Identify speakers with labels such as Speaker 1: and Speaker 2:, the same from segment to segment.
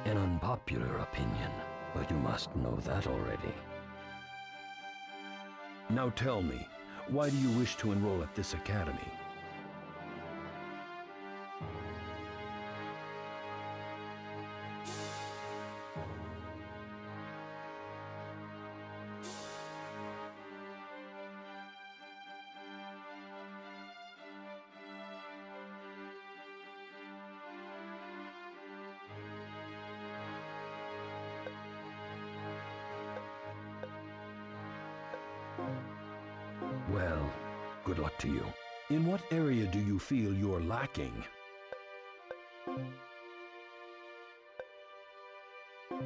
Speaker 1: An unpopular opinion, but you must know that already.
Speaker 2: Now tell me, why do you wish to enroll at this academy? Well, good luck to you. In what area do you feel you're lacking?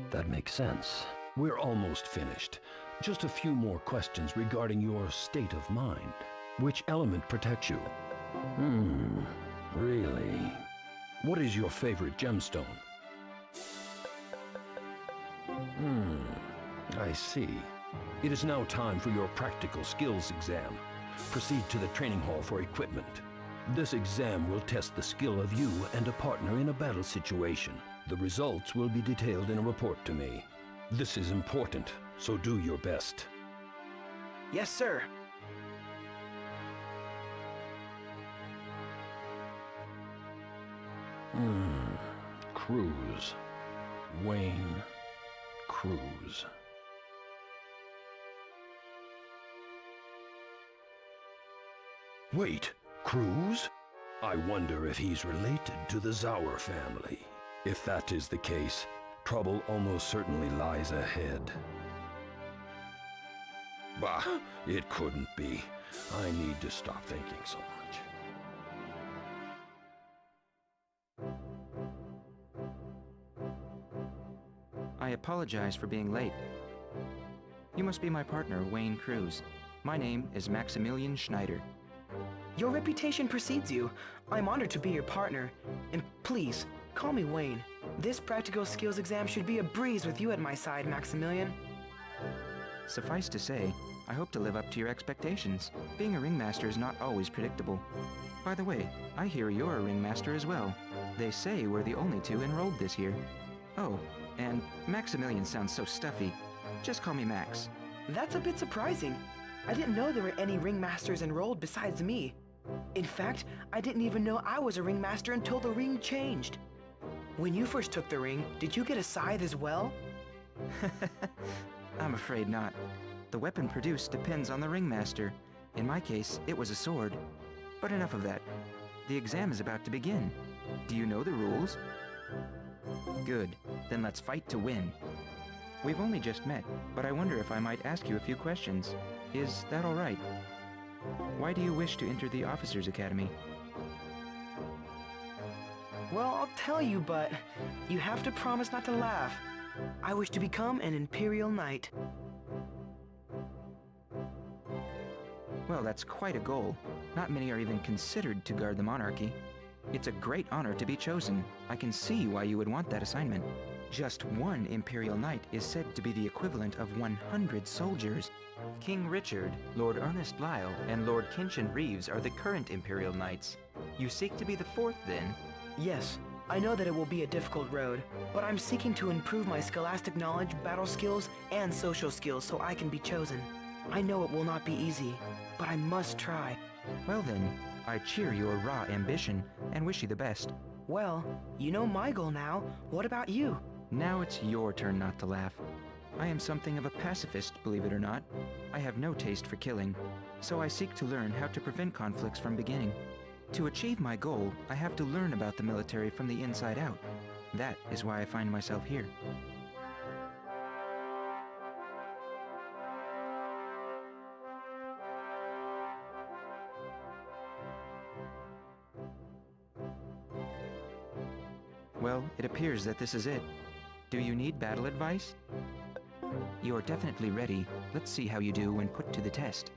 Speaker 1: That makes sense.
Speaker 2: We're almost finished. Just a few more questions regarding your state of mind. Which element protects you?
Speaker 1: Really?
Speaker 2: What is your favorite gemstone? I see. It is now time for your practical skills exam. Proceed to the training hall for equipment. This exam will test the skill of you and a partner in a battle situation. The results will be detailed in a report to me. This is important, so do your best.
Speaker 3: Yes, sir.
Speaker 2: Cruz. Wayne Cruz. Wait, Cruz? I wonder if he's related to the Zauer family. If that is the case, trouble almost certainly lies ahead. Bah, it couldn't be. I need to stop thinking so much.
Speaker 4: I apologize for being late. You must be my partner, Wayne Cruz. My name is Maximilian Schneider.
Speaker 3: Your reputation precedes you. I'm honored to be your partner. And please, call me Wayne. This practical skills exam should be a breeze with you at my side, Maximilian.
Speaker 4: Suffice to say, I hope to live up to your expectations. Being a ringmaster is not always predictable. By the way, I hear you're a ringmaster as well. They say we're the only two enrolled this year. Oh, and Maximilian sounds so stuffy. Just call me Max.
Speaker 3: That's a bit surprising. I didn't know there were any ringmasters enrolled besides me. In fact, I didn't even know I was a ringmaster until the ring changed. When you first took the ring, did you get a scythe as well?
Speaker 4: I'm afraid not. The weapon produced depends on the ringmaster. In my case, it was a sword. But enough of that. The exam is about to begin. Do you know the rules? Good. Then let's fight to win. We've only just met, but I wonder if I might ask you a few questions. Is that all right? Why do you wish to enter the Officers' Academy?
Speaker 3: Well, I'll tell you, but you have to promise not to laugh. I wish to become an Imperial Knight.
Speaker 4: Well, that's quite a goal. Not many are even considered to guard the monarchy. It's a great honor to be chosen. I can see why you would want that assignment. Just one Imperial Knight is said to be the equivalent of 100 soldiers. King Richard, Lord Ernest Lyle, and Lord Kinchin Reeves are the current Imperial Knights. You seek to be the fourth, then?
Speaker 3: Yes, I know that it will be a difficult road, but I'm seeking to improve my scholastic knowledge, battle skills, and social skills so I can be chosen. I know it will not be easy, but I must try.
Speaker 4: Well then, I cheer your raw ambition and wish you the best.
Speaker 3: Well, you know my goal now. What about you?
Speaker 4: Now it's your turn not to laugh. I am something of a pacifist, believe it or not. I have no taste for killing, so I seek to learn how to prevent conflicts from beginning. To achieve my goal, I have to learn about the military from the inside out. That is why I find myself here. Well, it appears that this is it. Do you need battle advice? You're definitely ready. Let's see how you do when put to the test.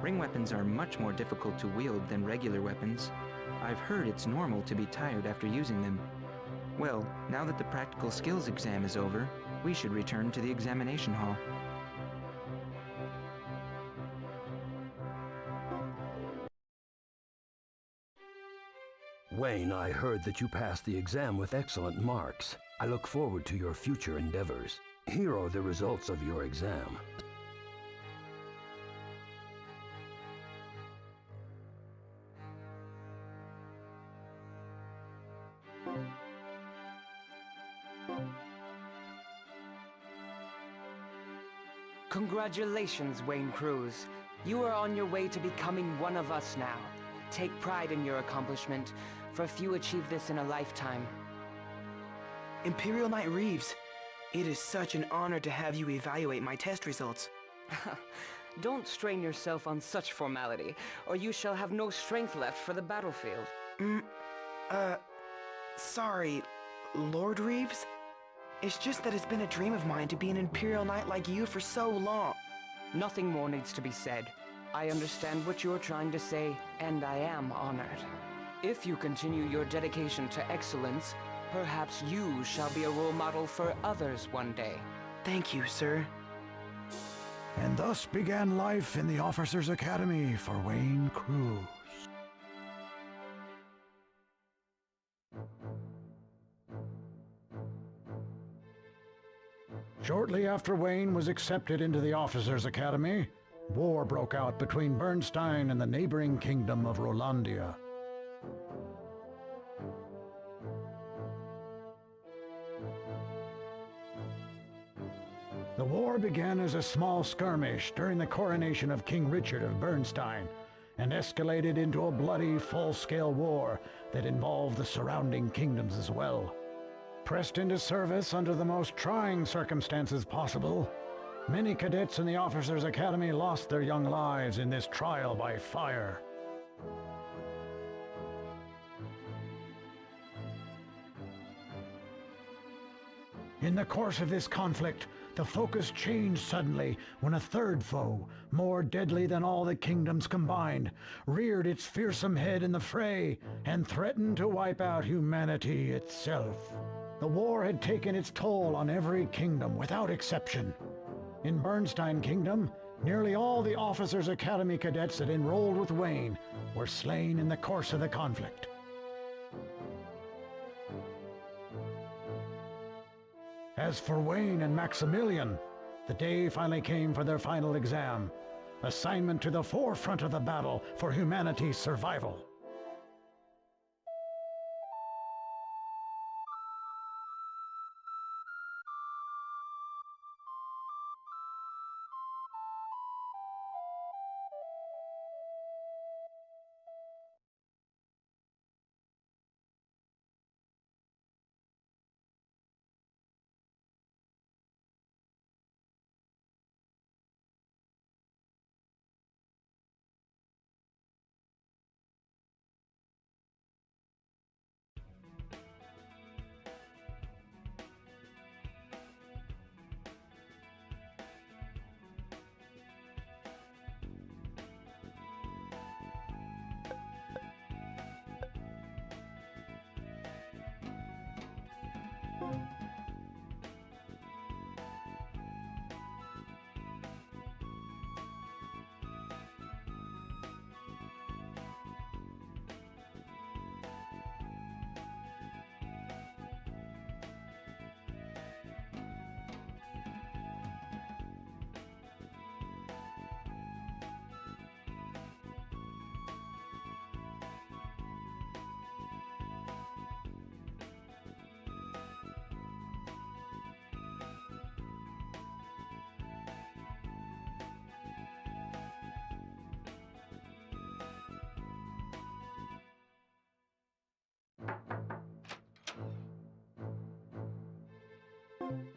Speaker 4: Ring weapons are much more difficult to wield than regular weapons. I've heard it's normal to be tired after using them. Well, now that the practical skills exam is over, we should return to the examination hall.
Speaker 2: Wayne, I heard that you passed the exam with excellent marks. I look forward to your future endeavors. Here are the results of your exam.
Speaker 3: Congratulations, Wayne Cruz. You are on your way to becoming one of us now. Take pride in your accomplishment, for few achieve this in a lifetime. Imperial Knight Reeves, it is such an honor to have you evaluate my test results. Don't strain yourself on such formality, or you shall have no strength left for the battlefield. Sorry, Lord Reeves? It's just that it's been a dream of mine to be an Imperial Knight like you for so long. Nothing more needs to be said. I understand what you're trying to say, and I am honored. If you continue your dedication to excellence, perhaps you shall be a role model for others one day. Thank you, sir.
Speaker 5: And thus began life in the Officers' Academy for Wayne Cruz. Shortly after Wayne was accepted into the Officers' Academy, war broke out between Bernstein and the neighboring kingdom of Rolandia. The war began as a small skirmish during the coronation of King Richard of Bernstein, and escalated into a bloody, full-scale war that involved the surrounding kingdoms as well. Pressed into service under the most trying circumstances possible, many cadets in the Officers' Academy lost their young lives in this trial by fire. In the course of this conflict, the focus changed suddenly when a third foe, more deadly than all the kingdoms combined, reared its fearsome head in the fray and threatened to wipe out humanity itself. The war had taken its toll on every kingdom without exception. In Bernstein Kingdom, nearly all the Officers' Academy cadets that enrolled with Wayne were slain in the course of the conflict. As for Wayne and Maximilian, the day finally came for their final exam, assignment to the forefront of the battle for humanity's survival.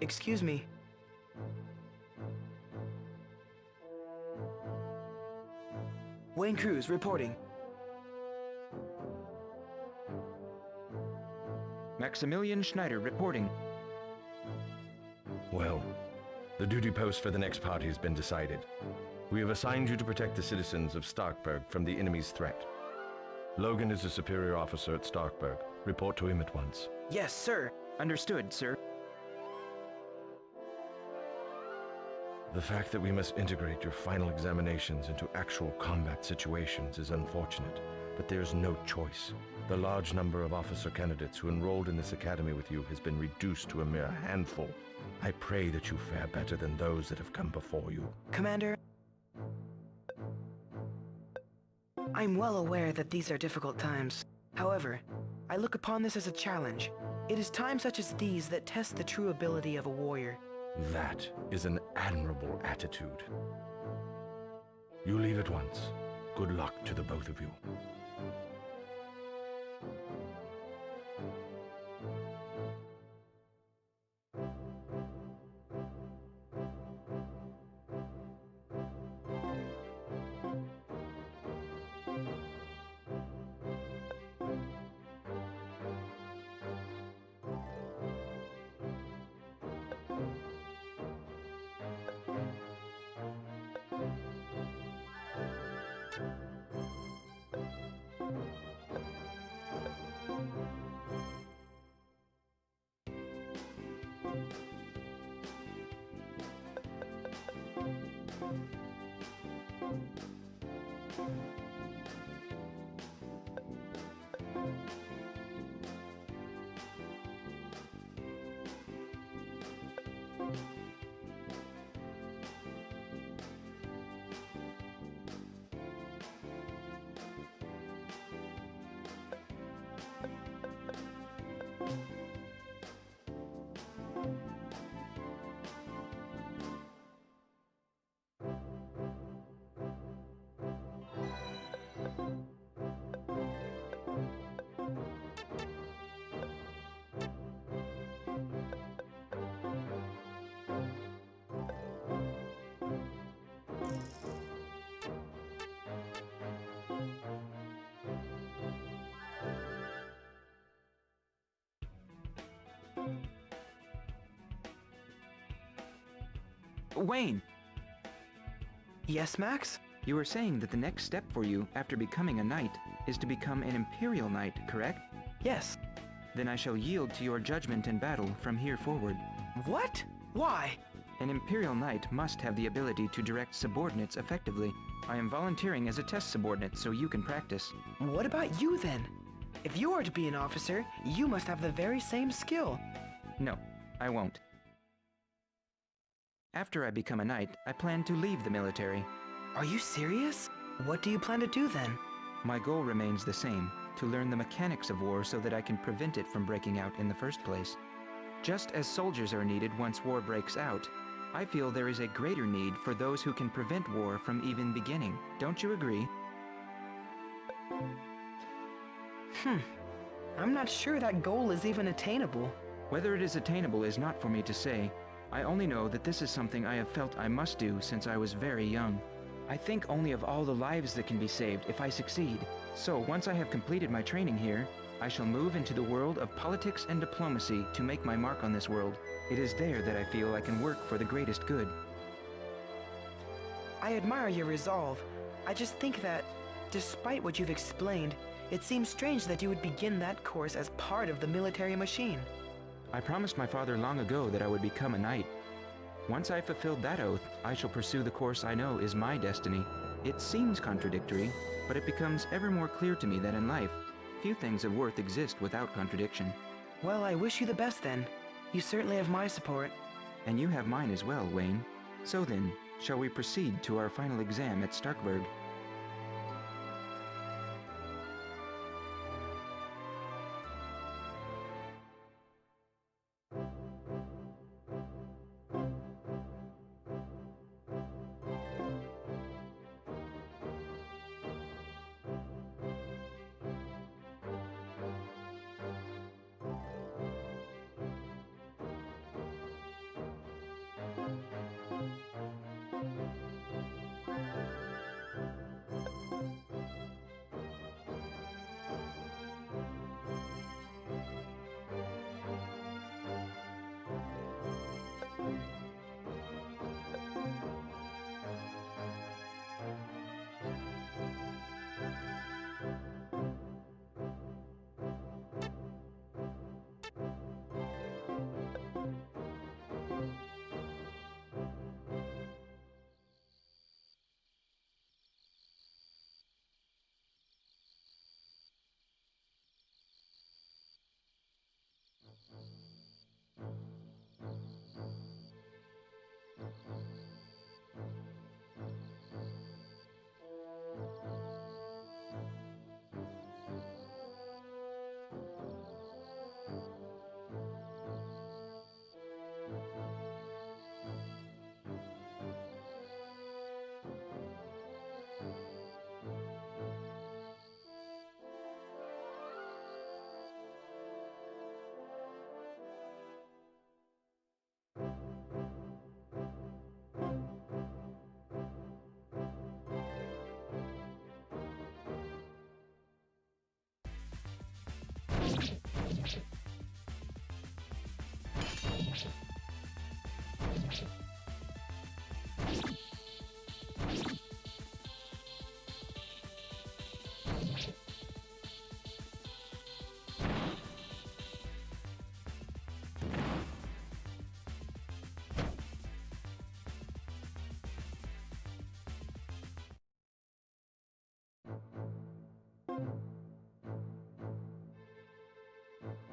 Speaker 3: Excuse me. Wayne Cruz reporting.
Speaker 4: Maximilian Schneider reporting.
Speaker 2: Well, the duty post for the next party has been decided. We have assigned you to protect the citizens of Starkburg from the enemy's threat. Logan is a superior officer at Starkburg. Report to him at once.
Speaker 3: Yes, sir.
Speaker 4: Understood, sir.
Speaker 2: The fact that we must integrate your final examinations into actual combat situations is unfortunate, but there's no choice. The large number of officer candidates who enrolled in this academy with you has been reduced to a mere handful. I pray that you fare better than those that have come before you.
Speaker 3: Commander, I'm well aware that these are difficult times. However, I look upon this as a challenge. It is times such as these that test the true ability of a warrior.
Speaker 2: That is an admirable attitude. You leave at once. Good luck to the both of you.
Speaker 4: Wayne,
Speaker 3: Yes, Max?
Speaker 4: you were saying that the next step for you after becoming a knight is to become an Imperial Knight, correct?
Speaker 3: Yes.
Speaker 4: Then I shall yield to your judgment in battle from here forward.
Speaker 3: What? Why?
Speaker 4: An Imperial Knight must have the ability to direct subordinates effectively. I am volunteering as a test subordinate so you can practice.
Speaker 3: What about you then? If you are to be an officer, you must have the very same skill.
Speaker 4: No, I won't. After I become a knight, I plan to leave the military.
Speaker 3: Are you serious? What do you plan to do then?
Speaker 4: My goal remains the same, to learn the mechanics of war so that I can prevent it from breaking out in the first place. Just as soldiers are needed once war breaks out, I feel there is a greater need for those who can prevent war from even beginning. Don't you agree?
Speaker 3: I'm not sure that goal is even attainable.
Speaker 4: Whether it is attainable is not for me to say. I only know that this is something I have felt I must do since I was very young. I think only of all the lives that can be saved if I succeed. So once I have completed my training here, I shall move into the world of politics and diplomacy to make my mark on this world. It is there that I feel I can work for the greatest good.
Speaker 3: I admire your resolve. I just think that, despite what you've explained, it seems strange that you would begin that course as part of the military machine.
Speaker 4: I promised my father long ago that I would become a knight. Once I fulfilled that oath, I shall pursue the course I know is my destiny. It seems contradictory, but it becomes ever more clear to me that in life, few things of worth exist without contradiction.
Speaker 3: Well, I wish you the best then. You certainly have my support.
Speaker 4: And you have mine as well, Wayne. So then, shall we proceed to our final exam at Starkburg?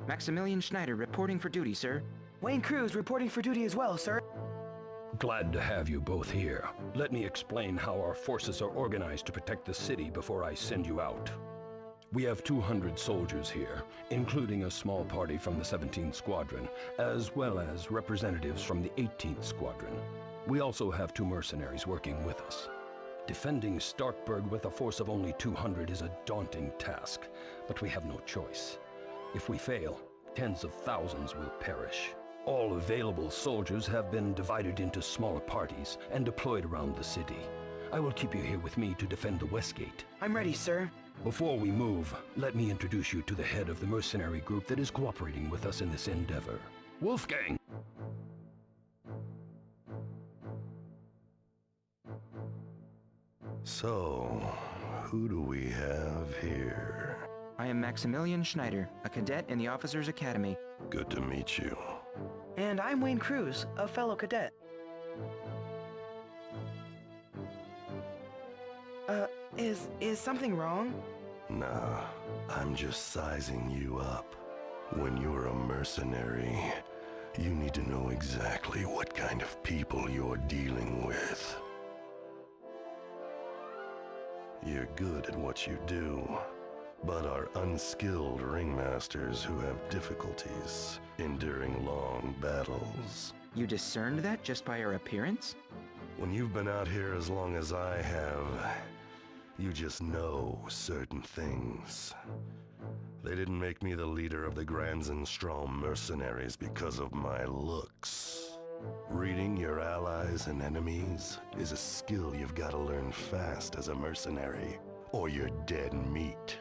Speaker 4: Maximilian Schneider reporting for duty, sir.
Speaker 3: Wayne Cruz reporting for duty as well, sir.
Speaker 2: Glad to have you both here. Let me explain how our forces are organized to protect the city before I send you out. We have 200 soldiers here, including a small party from the 17th Squadron, as well as representatives from the 18th Squadron. We also have 2 mercenaries working with us. Defending Starkburg with a force of only 200 is a daunting task, but we have no choice. If we fail, tens of thousands will perish. All available soldiers have been divided into smaller parties and deployed around the city. I will keep you here with me to defend the West Gate.
Speaker 3: I'm ready, sir.
Speaker 2: Before we move, let me introduce you to the head of the mercenary group that is cooperating with us in this endeavor. Wolfgang!
Speaker 6: So, who do we have here?
Speaker 4: I am Maximilian Schneider, a cadet in the Officers Academy.
Speaker 6: Good to meet you.
Speaker 3: And I'm Wayne Cruz, a fellow cadet. Is something wrong?
Speaker 6: Nah, I'm just sizing you up. When you're a mercenary, you need to know exactly what kind of people you're dealing with. You're good at what you do, but are unskilled ringmasters who have difficulties enduring long battles.
Speaker 4: You discerned that just by our appearance?
Speaker 6: When you've been out here as long as I have, you just know certain things. They didn't make me the leader of the Grandzenstrom mercenaries because of my looks. Reading your allies and enemies is a skill you've got to learn fast as a mercenary, or you're dead meat.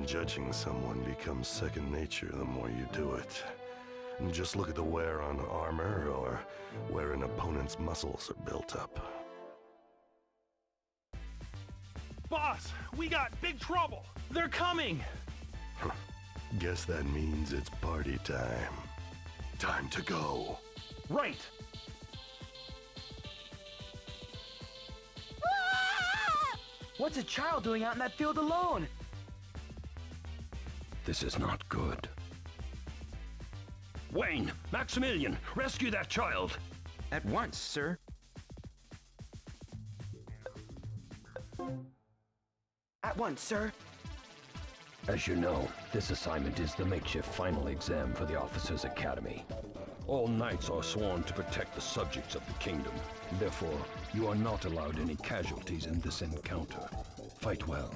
Speaker 6: Judging someone becomes second nature the more you do it. Just look at the wear on armor or where an opponent's muscles are built up.
Speaker 7: Boss, we got big trouble. They're coming.
Speaker 6: Guess that means it's party time. Time to go.
Speaker 7: Right.
Speaker 3: What's a child doing out in that field alone?
Speaker 2: This is not good. Wayne, Maximilian, rescue that child!
Speaker 4: At once, sir.
Speaker 3: At once, sir.
Speaker 2: As you know, this assignment is the makeshift final exam for the Officers Academy. All knights are sworn to protect the subjects of the kingdom. Therefore, you are not allowed any casualties in this encounter. Fight well.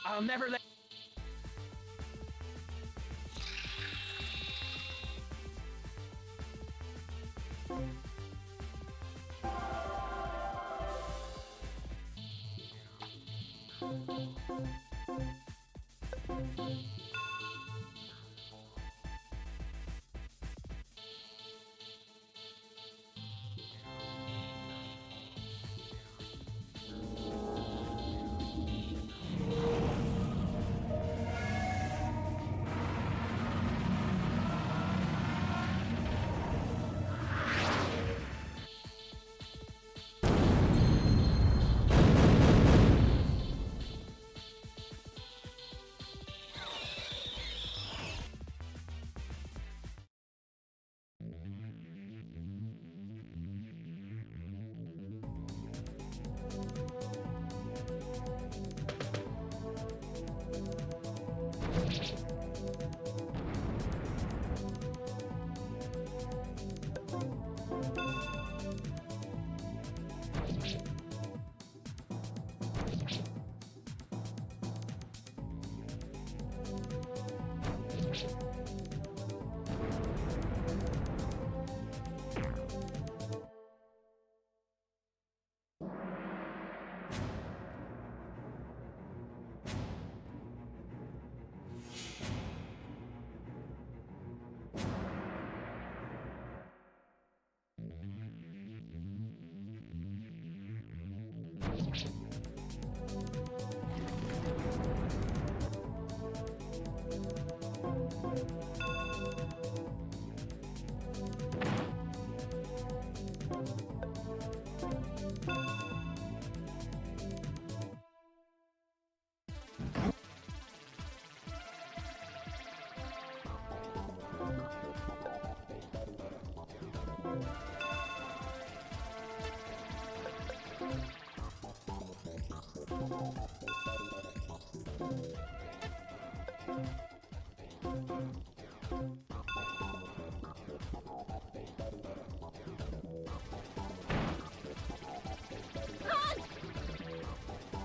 Speaker 7: I'll never let...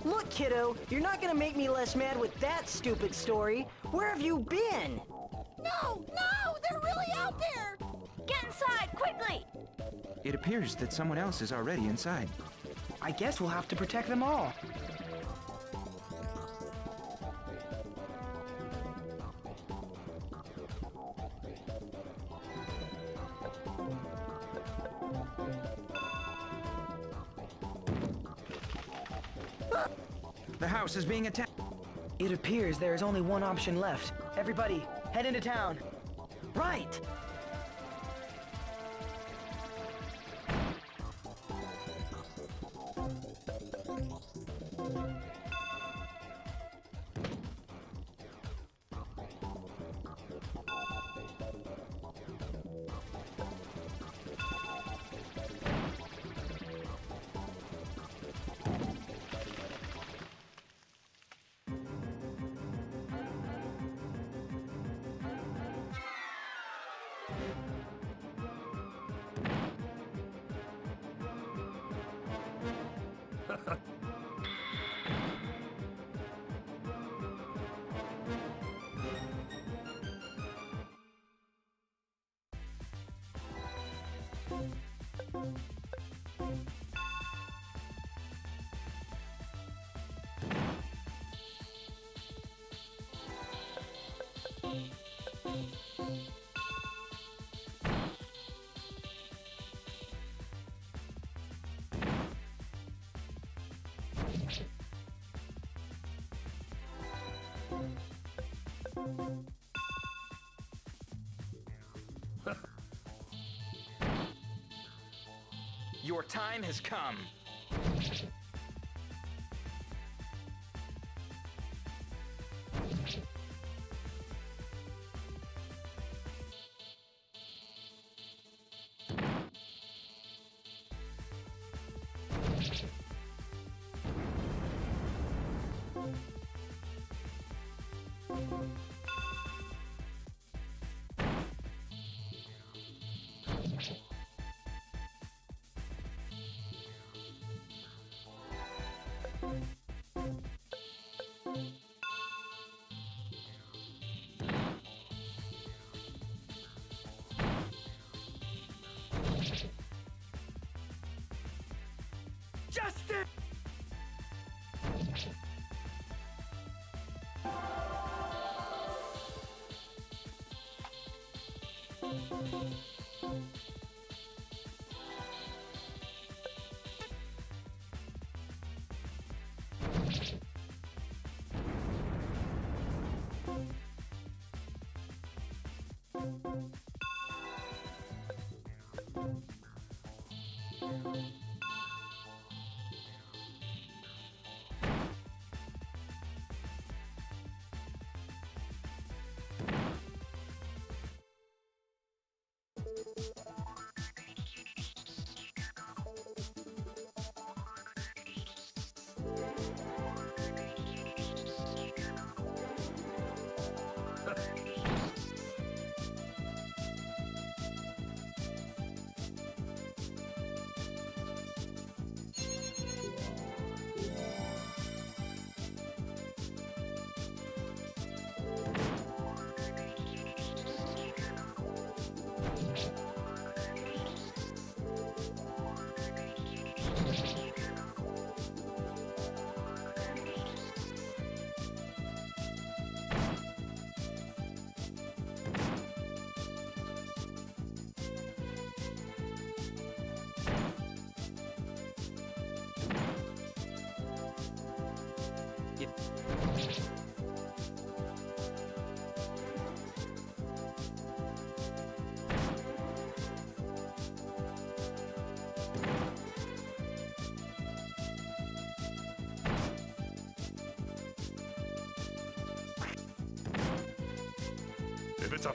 Speaker 8: Look, kiddo, you're not gonna make me less mad with that stupid story. Where have you been?
Speaker 9: No, they're really out there! Get inside, quickly!
Speaker 4: It appears that someone else is already inside.
Speaker 3: I guess we'll have to protect them all.
Speaker 4: The house is being attacked.
Speaker 3: It appears there is only one option left. Everybody, head into town.
Speaker 8: Right!
Speaker 4: Your time has come.
Speaker 6: If it's a...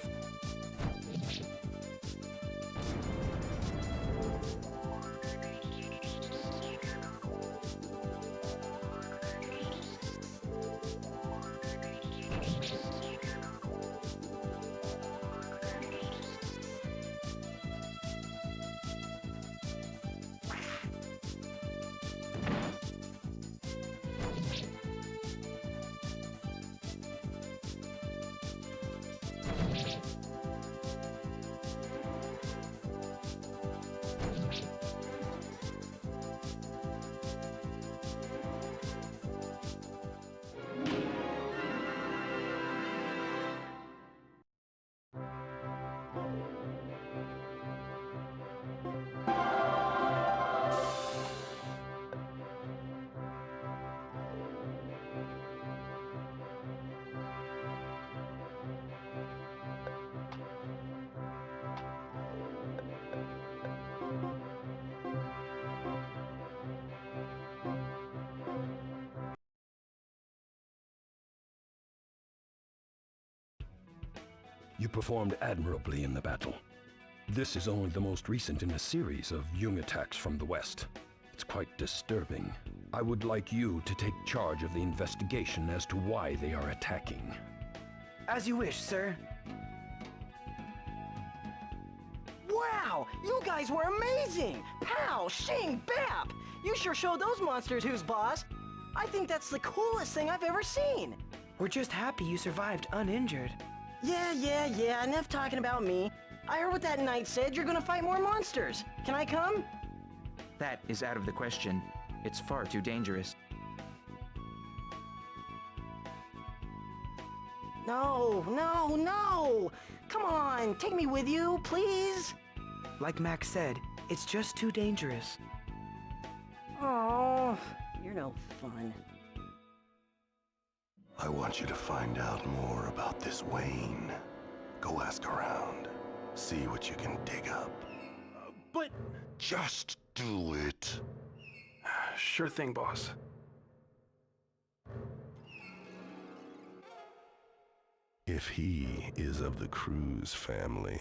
Speaker 2: You performed admirably in the battle. This is only the most recent in a series of Jung attacks from the west. It's quite disturbing. I would like you to take charge of the investigation as to why they are attacking.
Speaker 3: As you wish, sir.
Speaker 8: Wow! You guys were amazing! Pow! Shing! Bap! You sure showed those monsters who's boss. I think that's the coolest thing I've ever seen.
Speaker 3: We're just happy you survived uninjured.
Speaker 8: Yeah, enough talking about me. I heard what that knight said. You're gonna fight more monsters. Can I come?
Speaker 4: That is out of the question. It's far too dangerous.
Speaker 8: No! Come on, take me with you, please.
Speaker 3: Like Max said, it's just too dangerous.
Speaker 8: Oh, you're no fun.
Speaker 6: I want you to find out more about this Wayne. Go ask around. See what you can dig up.
Speaker 7: But...
Speaker 6: Just do it.
Speaker 7: Sure thing, boss.
Speaker 6: If he is of the Cruz family...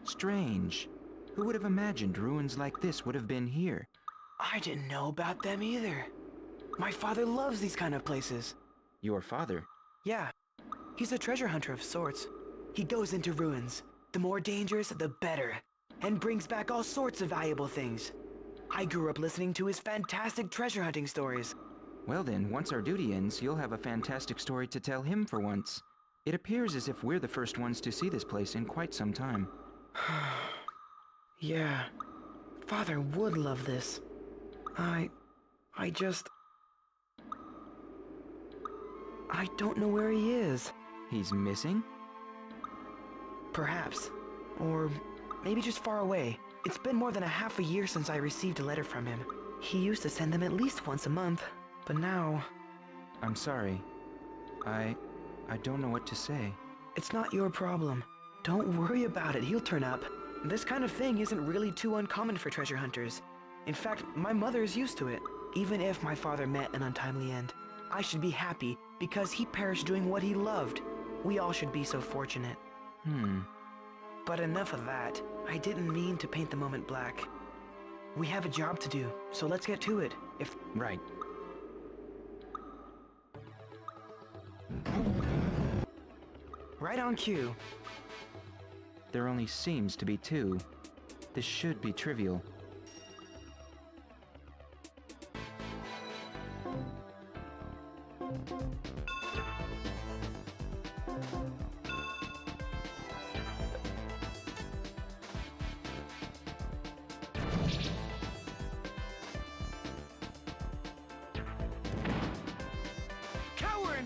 Speaker 4: Strange. Who would have imagined ruins like this would have been here?
Speaker 3: I didn't know about them either. My father loves these kind of places.
Speaker 4: Your father?
Speaker 3: Yeah, he's a treasure hunter of sorts. He goes into ruins, the more dangerous, the better, and brings back all sorts of valuable things. I grew up listening to his fantastic treasure hunting stories.
Speaker 4: Well then, once our duty ends, you'll have a fantastic story to tell him for once. It appears as if we're the first ones to see this place in quite some time.
Speaker 3: Yeah, Father would love this. I don't know where he is.
Speaker 4: He's missing?
Speaker 3: Perhaps. Or maybe just far away. It's been more than a half a year since I received a letter from him. He used to send them at least once a month, but now...
Speaker 4: I'm sorry. I don't know what to say.
Speaker 3: It's not your problem. Don't worry about it, he'll turn up. This kind of thing isn't really too uncommon for treasure hunters. In fact, my mother's used to it. Even if my father met an untimely end, I should be happy because he perished doing what he loved. We all should be so fortunate. But enough of that. I didn't mean to paint the moment black. We have a job to do, so let's get to it.
Speaker 4: Right.
Speaker 3: Right on cue.
Speaker 4: There only seems to be two. This should be trivial.
Speaker 3: Coward!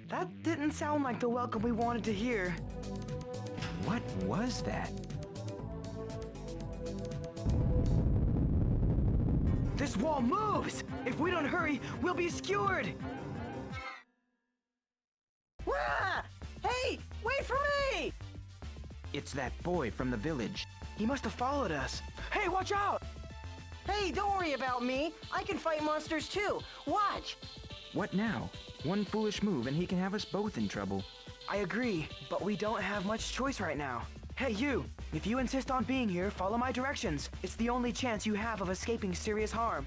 Speaker 3: That didn't sound like the welcome we wanted to hear.
Speaker 4: What was that?
Speaker 3: This wall moves! If we don't hurry, we'll be skewered!
Speaker 8: Wah! Hey, wait for me!
Speaker 4: It's that boy from the village.
Speaker 3: He must have followed us. Hey, watch out!
Speaker 8: Hey, don't worry about me. I can fight monsters too. Watch!
Speaker 4: What now? One foolish move and he can have us both in trouble.
Speaker 3: I agree, but we don't have much choice right now. Hey, you! If you insist on being here, follow my directions. It's the only chance you have of escaping serious harm.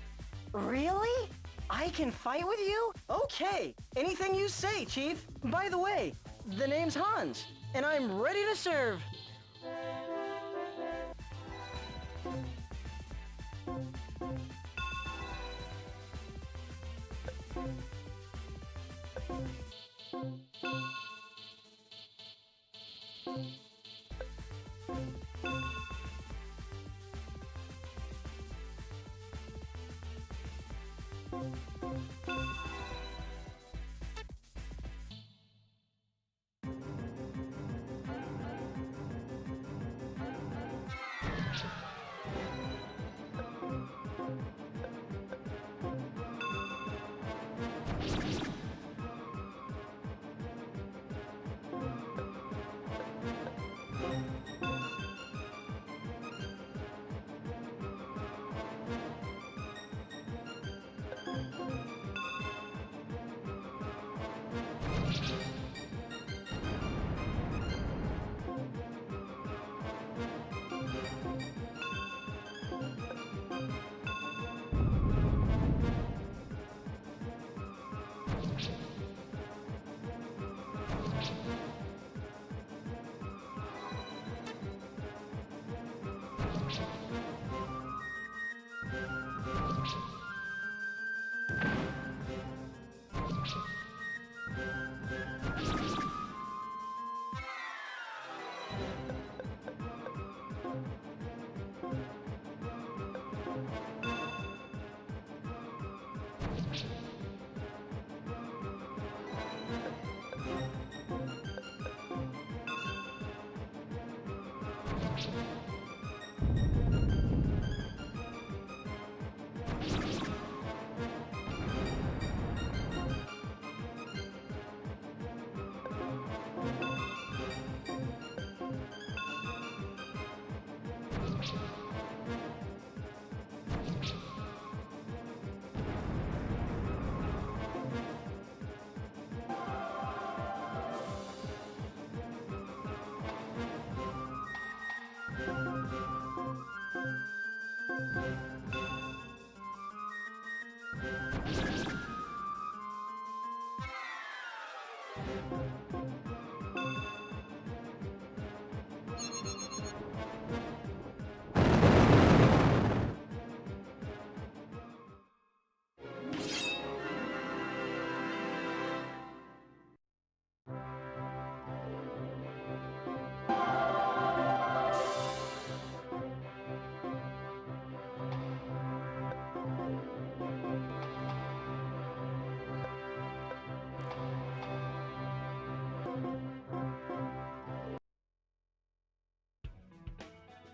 Speaker 8: Really? I can fight with you? Okay, anything you say, Chief. By the way, the name's Hans, and I'm ready to serve.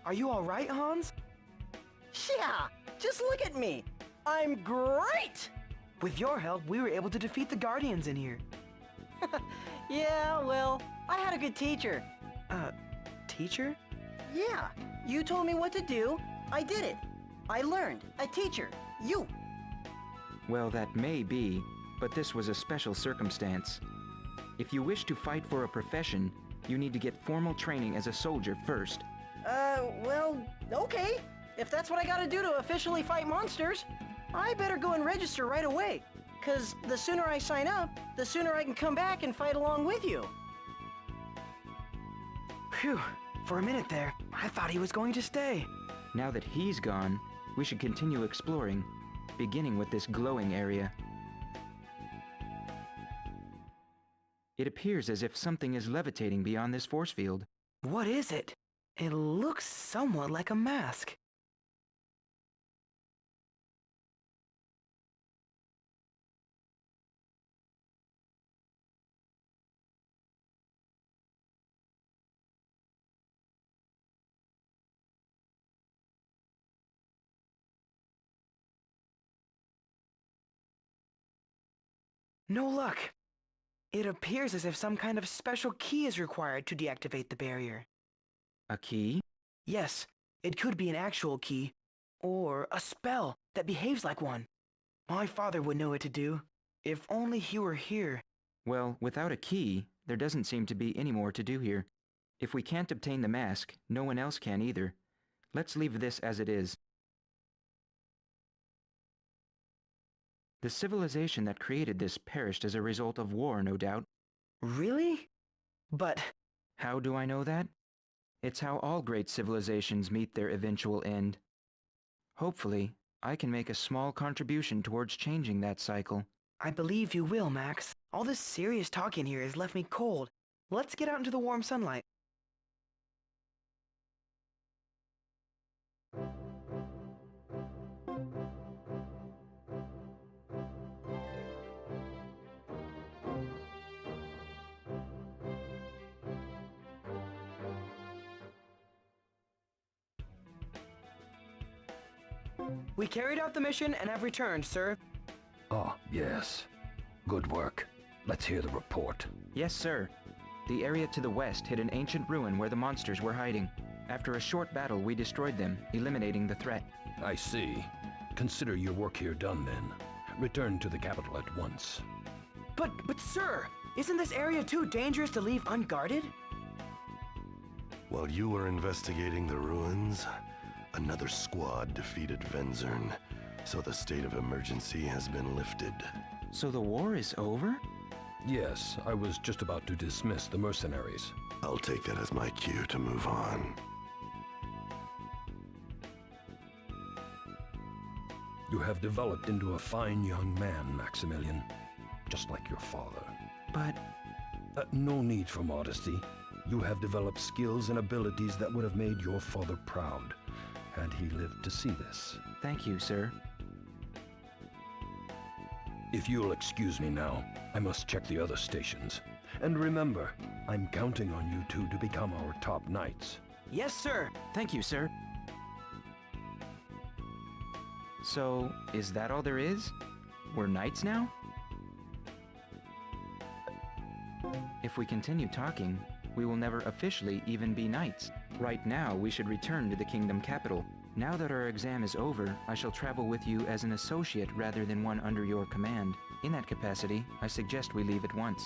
Speaker 3: Are you all right, Hans?
Speaker 8: Yeah, just look at me. I'm great!
Speaker 3: With your help, we were able to defeat the Guardians in here.
Speaker 8: Yeah, well, I had a good teacher.
Speaker 3: Teacher?
Speaker 8: Yeah, you told me what to do. I did it. I learned. A teacher. You.
Speaker 4: Well, that may be, but this was a special circumstance. If you wish to fight for a profession, you need to get formal training as a soldier first.
Speaker 8: Well, okay. If that's what I gotta do to officially fight monsters, I better go and register right away. 'Cause the sooner I sign up, the sooner I can come back and fight along with you.
Speaker 3: Phew, for a minute there, I thought he was going to stay.
Speaker 4: Now that he's gone, we should continue exploring, beginning with this glowing area. It appears as if something is levitating beyond this force field.
Speaker 3: What is it? It looks somewhat like a mask. No luck. It appears as if some kind of special key is required to deactivate the barrier.
Speaker 4: A key?
Speaker 3: Yes, it could be an actual key, or a spell that behaves like one. My father would know what to do. If only he were here.
Speaker 4: Well, without a key, there doesn't seem to be any more to do here. If we can't obtain the mask, no one else can either. Let's leave this as it is. The civilization that created this perished as a result of war, no doubt.
Speaker 3: Really? But...
Speaker 4: How do I know that? It's how all great civilizations meet their eventual end. Hopefully, I can make a small contribution towards changing that cycle.
Speaker 3: I believe you will, Max. All this serious talking here has left me cold. Let's get out into the warm sunlight. We carried out the mission and have returned, sir.
Speaker 2: Ah, yes. Good work. Let's hear the report.
Speaker 4: Yes, sir. The area to the west hid an ancient ruin where the monsters were hiding. After a short battle, we destroyed them, eliminating the threat.
Speaker 2: I see. Consider your work here done then. Return to the capital at once.
Speaker 3: But sir, isn't this area too dangerous to leave unguarded?
Speaker 6: While you were investigating the ruins, another squad defeated Venzern, so the state of emergency has been lifted.
Speaker 4: So the war is over?
Speaker 2: Yes, I was just about to dismiss the mercenaries.
Speaker 6: I'll take that as my cue to move on.
Speaker 2: You have developed into a fine young man, Maximilian. Just like your father.
Speaker 4: But...
Speaker 2: no need for modesty. You have developed skills and abilities that would have made your father proud, had he lived to see this.
Speaker 4: Thank you, sir.
Speaker 2: If you'll excuse me now, I must check the other stations. And remember, I'm counting on you two to become our top knights.
Speaker 3: Yes, sir.
Speaker 4: Thank you, sir. So, is that all there is? We're knights now? If we continue talking, we will never officially even be knights. Right now, we should return to the kingdom capital. Now that our exam is over, I shall travel with you as an associate rather than one under your command. In that capacity, I suggest we leave at once.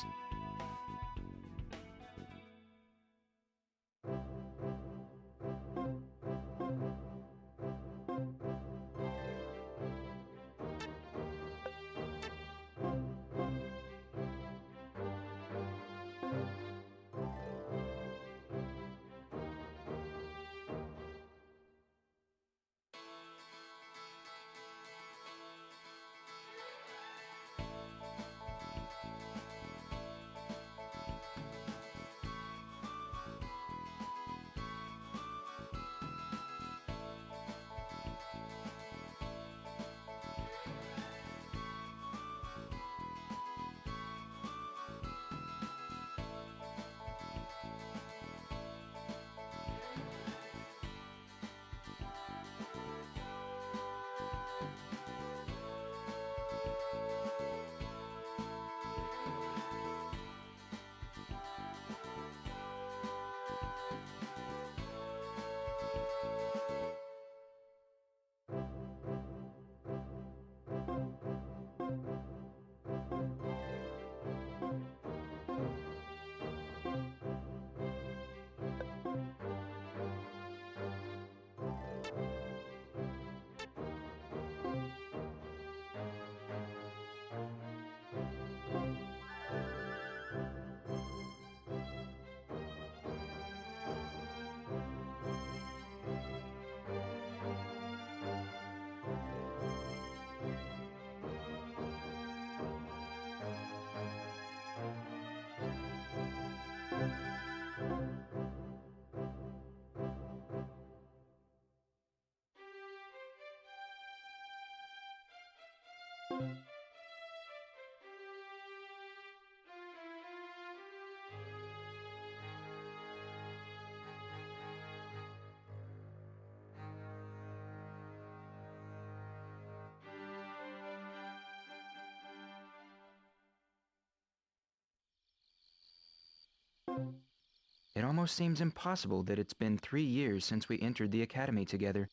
Speaker 4: It almost seems impossible that it's been 3 years since we entered the academy together.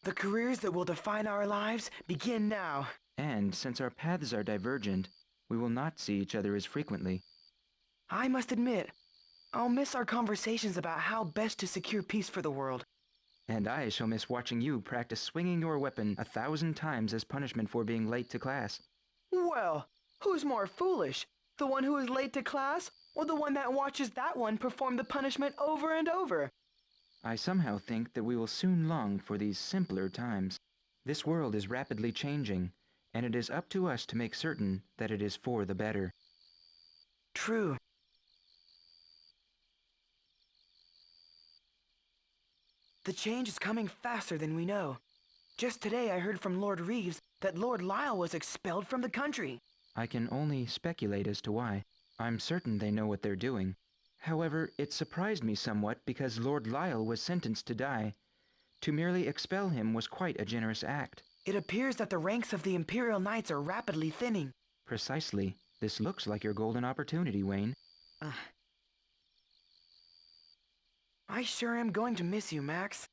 Speaker 3: The careers that will define our lives begin now.
Speaker 4: And since our paths are divergent, we will not see each other as frequently.
Speaker 3: I must admit, I'll miss our conversations about how best to secure peace for the world.
Speaker 4: And I shall miss watching you practice swinging your weapon 1,000 times as punishment for being late to class.
Speaker 3: Well, who's more foolish? The one who is late to class, or the one that watches that one perform the punishment over and over?
Speaker 4: I somehow think that we will soon long for these simpler times. This world is rapidly changing, and it is up to us to make certain that it is for the better.
Speaker 3: True. The change is coming faster than we know. Just today I heard from Lord Reeves that Lord Lyle was expelled from the country.
Speaker 4: I can only speculate as to why. I'm certain they know what they're doing. However, it surprised me somewhat because Lord Lyle was sentenced to die. To merely expel him was quite a generous act.
Speaker 3: It appears that the ranks of the Imperial Knights are rapidly thinning.
Speaker 4: Precisely. This looks like your golden opportunity, Wayne.
Speaker 3: I sure am going to miss you, Max.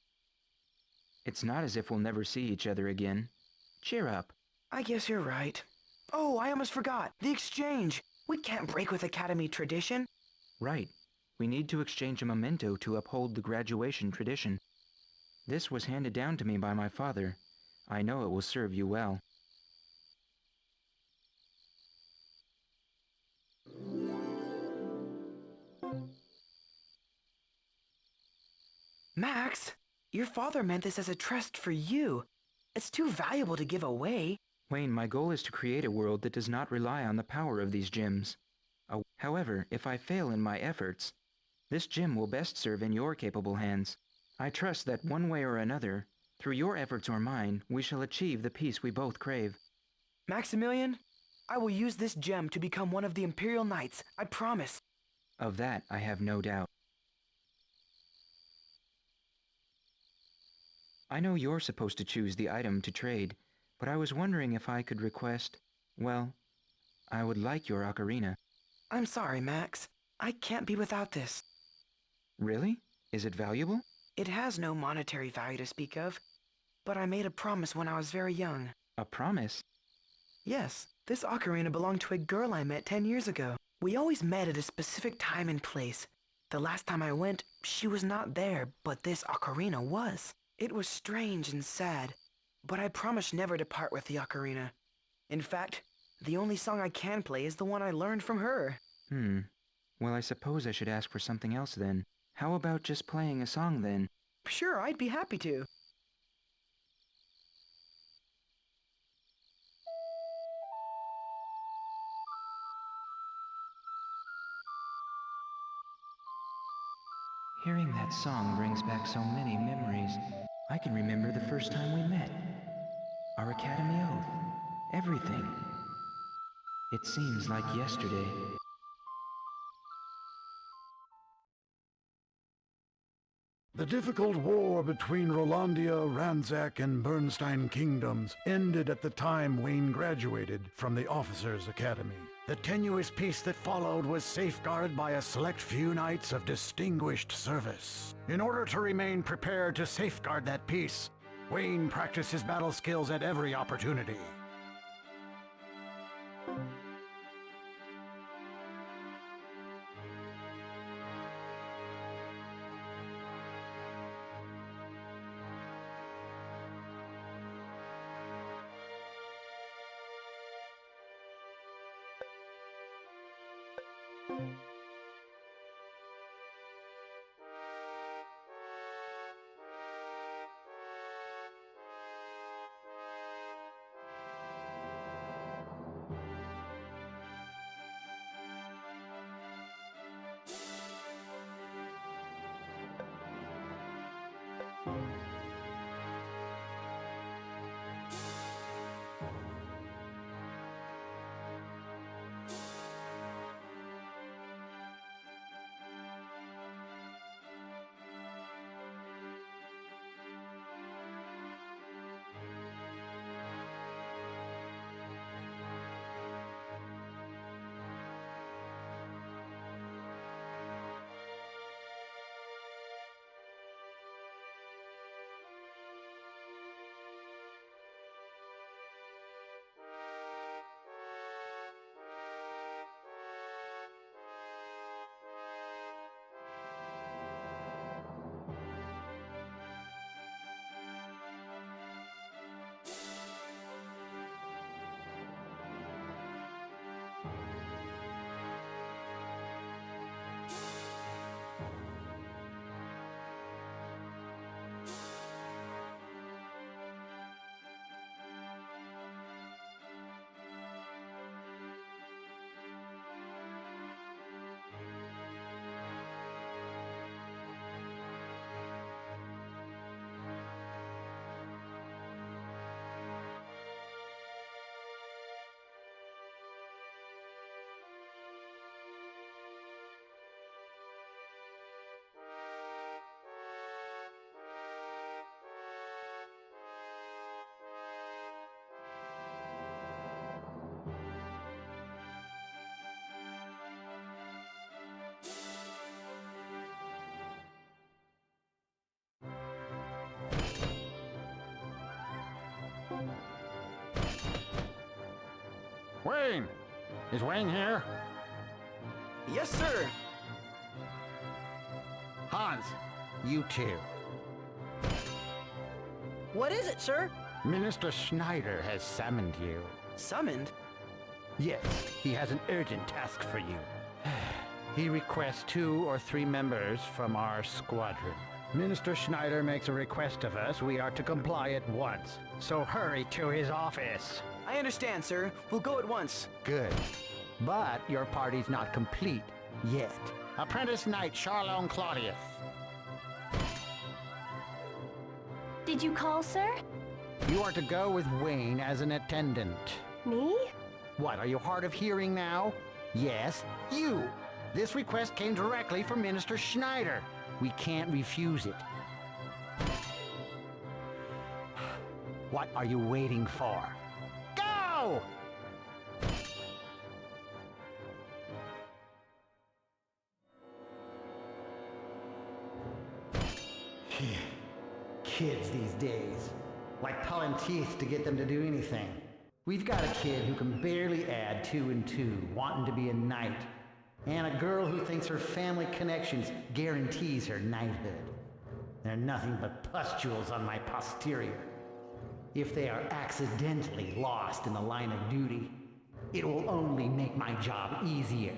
Speaker 4: It's not as if we'll never see each other again. Cheer up.
Speaker 3: I guess you're right. Oh, I almost forgot. The exchange. We can't break with Academy tradition.
Speaker 4: Right. We need to exchange a memento to uphold the graduation tradition. This was handed down to me by my father. I know it will serve you well.
Speaker 3: Max, your father meant this as a trust for you. It's too valuable to give away.
Speaker 4: Wayne, my goal is to create a world that does not rely on the power of these gems. However, if I fail in my efforts, this gem will best serve in your capable hands. I trust that one way or another, through your efforts or mine, we shall achieve the peace we both crave.
Speaker 3: Maximilian, I will use this gem to become one of the Imperial Knights, I promise.
Speaker 4: Of that, I have no doubt. I know you're supposed to choose the item to trade, but I was wondering if I could request, well, I would like your ocarina.
Speaker 3: I'm sorry, Max. I can't be without this.
Speaker 4: Really? Is it valuable?
Speaker 3: It has no monetary value to speak of, but I made a promise when I was very young.
Speaker 4: A promise?
Speaker 3: Yes, this ocarina belonged to a girl I met 10 years ago. We always met at a specific time and place. The last time I went, she was not there, but this ocarina was. It was strange and sad, but I promised never to part with the ocarina. In fact, the only song I can play is the one I learned from her.
Speaker 4: Well, I suppose I should ask for something else then. How about just playing a song then?
Speaker 3: Sure, I'd be happy to.
Speaker 4: Hearing that song brings back so many memories. I can remember the first time we met. Our academy oath. Everything. It seems like yesterday.
Speaker 5: The difficult war between Rolandia, Ranzak, and Bernstein kingdoms ended at the time Wayne graduated from the Officers' Academy. The tenuous peace that followed was safeguarded by a select few knights of distinguished service. In order to remain prepared to safeguard that peace, Wayne practiced his battle skills at every opportunity. Wayne! Is Wayne here?
Speaker 3: Yes, sir.
Speaker 5: Hans, you two.
Speaker 8: What is it, sir?
Speaker 5: Minister Schneider has summoned you.
Speaker 3: Summoned?
Speaker 5: Yes, he has an urgent task for you. He requests 2 or 3 members from our squadron. Minister Schneider makes a request of us. We are to comply at once. So hurry to his office.
Speaker 3: I understand, sir. We'll go at once.
Speaker 5: Good. But your party's not complete yet. Apprentice Knight Charlone Claudius.
Speaker 9: Did you call, sir?
Speaker 5: You are to go with Wayne as an attendant.
Speaker 9: Me?
Speaker 5: What, are you hard of hearing now? Yes, you. This request came directly from Minister Schneider. We can't refuse it. What are you waiting for? Go! Kids these days. Like pulling teeth to get them to do anything. We've got a kid who can barely add 2 and 2, wanting to be a knight. And a girl who thinks her family connections guarantees her knighthood. They're nothing but pustules on my posterior. If they are accidentally lost in the line of duty, it will only make my job easier.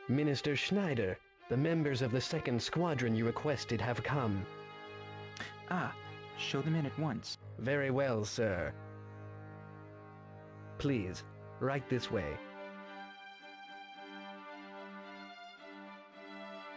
Speaker 10: Minister Schneider, the members of the 2nd Squadron you requested have come.
Speaker 4: Ah, show them in at once.
Speaker 10: Very well, sir. Please, right this way.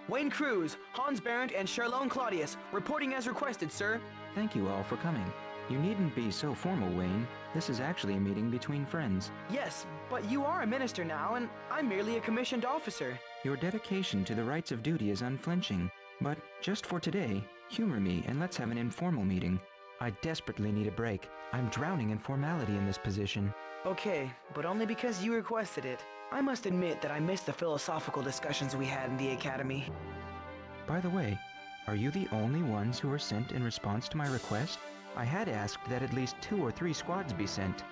Speaker 3: Wayne Cruz, Hans Berendt, and Charlone Claudius, reporting as requested, sir.
Speaker 4: Thank you all for coming. You needn't be so formal, Wayne. This is actually a meeting between friends.
Speaker 3: Yes, but you are a minister now, and I'm merely a commissioned officer.
Speaker 4: Your dedication to the rights of duty is unflinching. But just for today, humor me and let's have an informal meeting. I desperately need a break. I'm drowning in formality in this position.
Speaker 3: Okay, but only because you requested it. I must admit that I missed the philosophical discussions we had in the academy.
Speaker 4: By the way, are you the only ones who were sent in response to my request? I had asked that at least 2 or 3 squads be sent.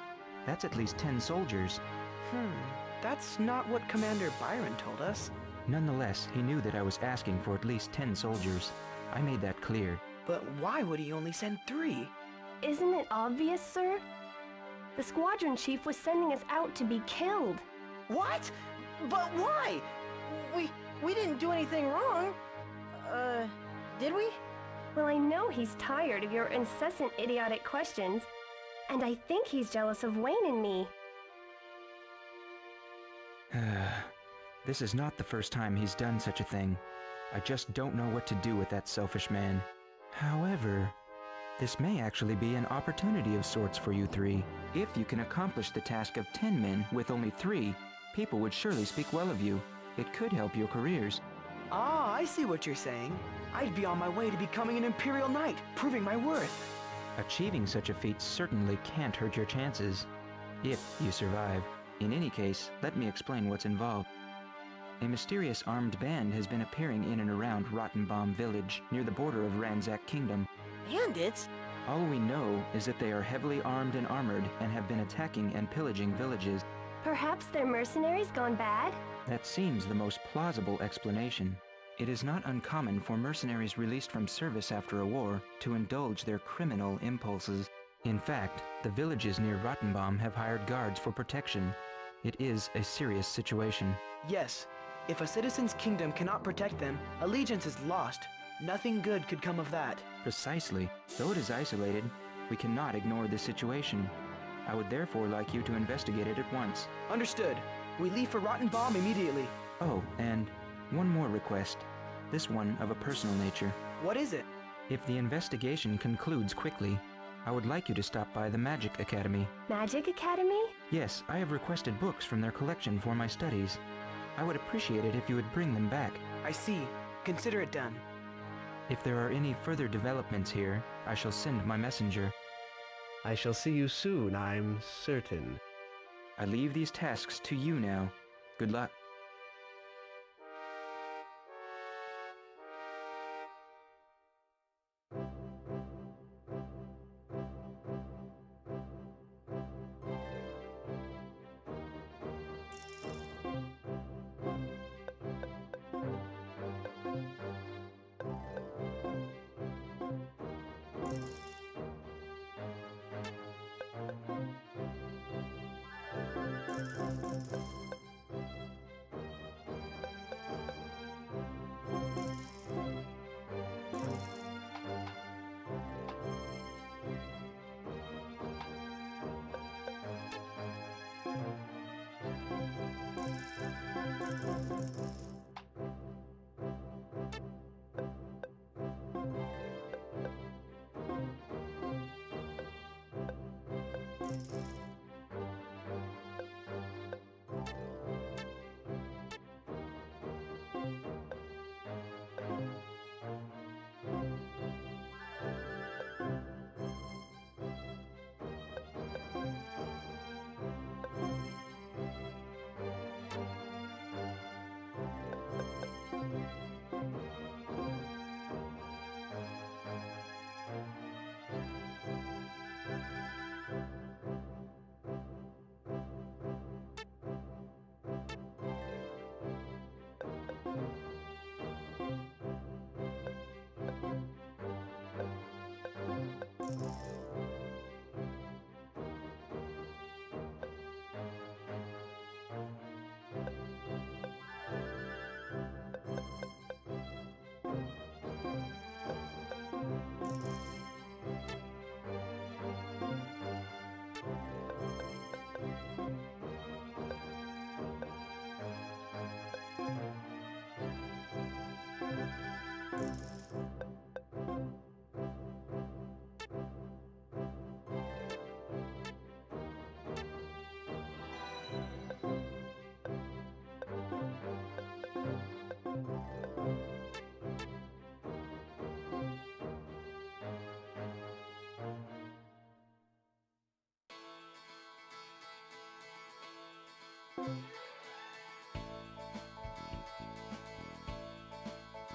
Speaker 4: That's at least 10 soldiers.
Speaker 3: That's not what Commander Byron told us.
Speaker 4: Nonetheless, he knew that I was asking for at least 10 soldiers. I made that clear.
Speaker 3: But why would he only send 3?
Speaker 9: Isn't it obvious, sir? The squadron chief was sending us out to be killed.
Speaker 8: What? But why? We didn't do anything wrong. Did we?
Speaker 9: Well, I know he's tired of your incessant idiotic questions, and I think he's jealous of Wayne and me.
Speaker 4: This is not the first time he's done such a thing. I just don't know what to do with that selfish man. However, this may actually be an opportunity of sorts for you 3. If you can accomplish the task of 10 men with only 3, people would surely speak well of you. It could help your careers.
Speaker 3: Ah, I see what you're saying. I'd be on my way to becoming an Imperial Knight, proving my worth.
Speaker 4: Achieving such a feat certainly can't hurt your chances, if you survive. In any case, let me explain what's involved. A mysterious armed band has been appearing in and around Rottenbaum village, near the border of Ranzak Kingdom.
Speaker 8: Bandits?
Speaker 4: All we know is that they are heavily armed and armored and have been attacking and pillaging villages.
Speaker 9: Perhaps they're mercenaries gone bad?
Speaker 4: That seems the most plausible explanation. It is not uncommon for mercenaries released from service after a war to indulge their criminal impulses. In fact, the villages near Rottenbaum have hired guards for protection. It is a serious situation.
Speaker 3: Yes, if a citizen's kingdom cannot protect them, allegiance is lost. Nothing good could come of that.
Speaker 4: Precisely. Though it is isolated, we cannot ignore this situation. I would therefore like you to investigate it at once.
Speaker 3: Understood. We leave for Rottenbaum immediately.
Speaker 4: Oh, and one more request. This one of a personal nature.
Speaker 3: What is it?
Speaker 4: If the investigation concludes quickly, I would like you to stop by the Magic Academy.
Speaker 9: Magic Academy?
Speaker 4: Yes, I have requested books from their collection for my studies. I would appreciate it if you would bring them back.
Speaker 3: I see. Consider it done.
Speaker 4: If there are any further developments here, I shall send my messenger.
Speaker 10: I shall see you soon, I'm certain.
Speaker 4: I leave these tasks to you now. Good luck.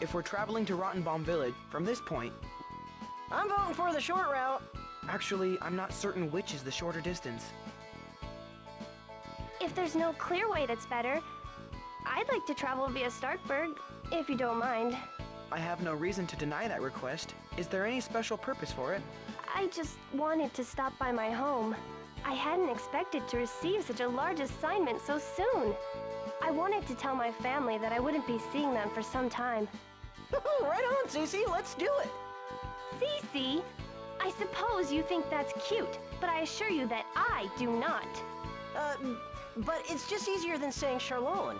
Speaker 3: If we're traveling to Rottenbaum Village from this point...
Speaker 8: I'm voting for the short route.
Speaker 3: Actually, I'm not certain which is the shorter distance.
Speaker 9: If there's no clear way that's better, I'd like to travel via Starkburg, if you don't mind.
Speaker 3: I have no reason to deny that request. Is there any special purpose for it?
Speaker 9: I just wanted to stop by my home. I hadn't expected to receive such a large assignment so soon. I wanted to tell my family that I wouldn't be seeing them for some time.
Speaker 8: Right on, Cece, let's do it.
Speaker 9: Cece, I suppose you think that's cute, but I assure you that I do not.
Speaker 8: But it's just easier than saying Charlone.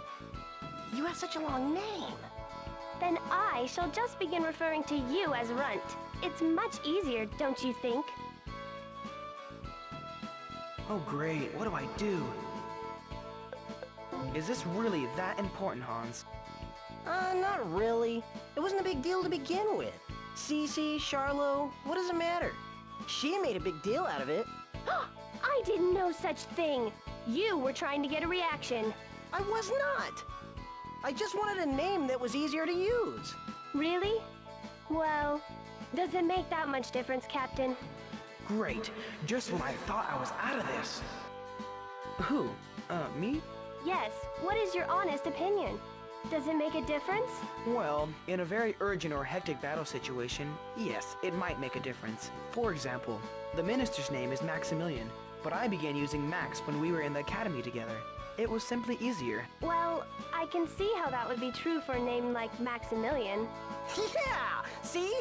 Speaker 8: You have such a long name.
Speaker 9: Then I shall just begin referring to you as Runt. It's much easier, don't you think?
Speaker 3: Oh great, what do I do? Is this really that important, Hans?
Speaker 8: Not really. It wasn't a big deal to begin with. Cece, Charlo, what does it matter? She made a big deal out of it.
Speaker 9: I didn't know such thing. You were trying to get a reaction.
Speaker 8: I was not. I just wanted a name that was easier to use.
Speaker 9: Really? Well, does it make that much difference, Captain?
Speaker 3: Great. Just when I thought I was out of this. Who? Me?
Speaker 9: Yes. What is your honest opinion? Does it make a difference?
Speaker 3: Well, in a very urgent or hectic battle situation, yes, it might make a difference. For example, the minister's name is Maximilian, but I began using Max when we were in the academy together. It was simply easier.
Speaker 9: Well, I can see how that would be true for a name like Maximilian.
Speaker 8: Yeah! See?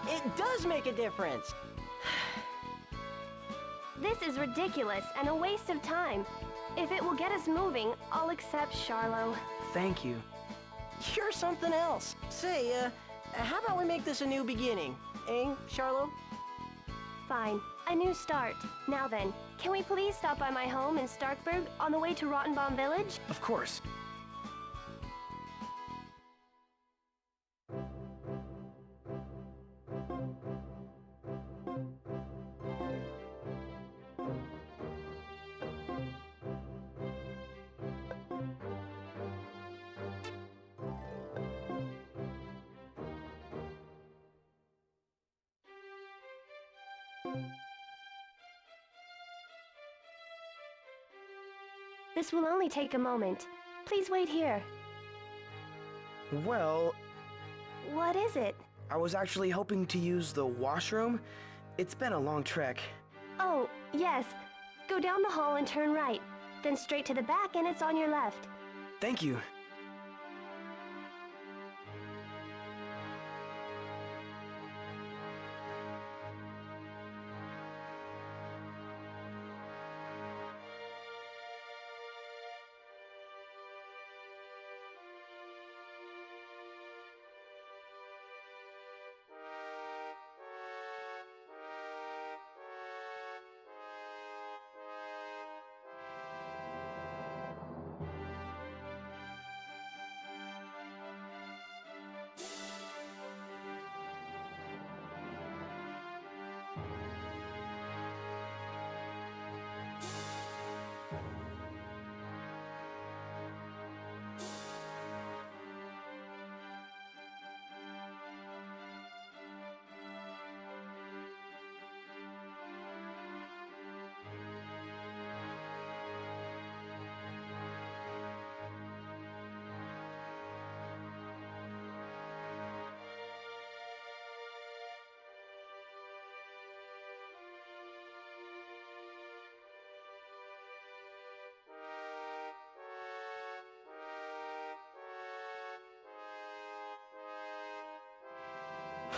Speaker 8: It does make a difference.
Speaker 9: This is ridiculous and a waste of time. If it will get us moving, I'll accept Charlo.
Speaker 3: Thank you.
Speaker 8: You're something else. Say, how about we make this a new beginning? Eh, Charlo?
Speaker 9: Fine. A new start. Now then, can we please stop by my home in Starkburg on the way to Rottenbaum Village?
Speaker 3: Of course.
Speaker 9: This will only take a moment. Please wait here.
Speaker 3: Well,
Speaker 9: What is it?
Speaker 3: I was actually hoping to use the washroom. It's been a long trek.
Speaker 9: Oh, yes. Go down the hall and turn right. then straight to the back and it's on your left.
Speaker 3: Thank you.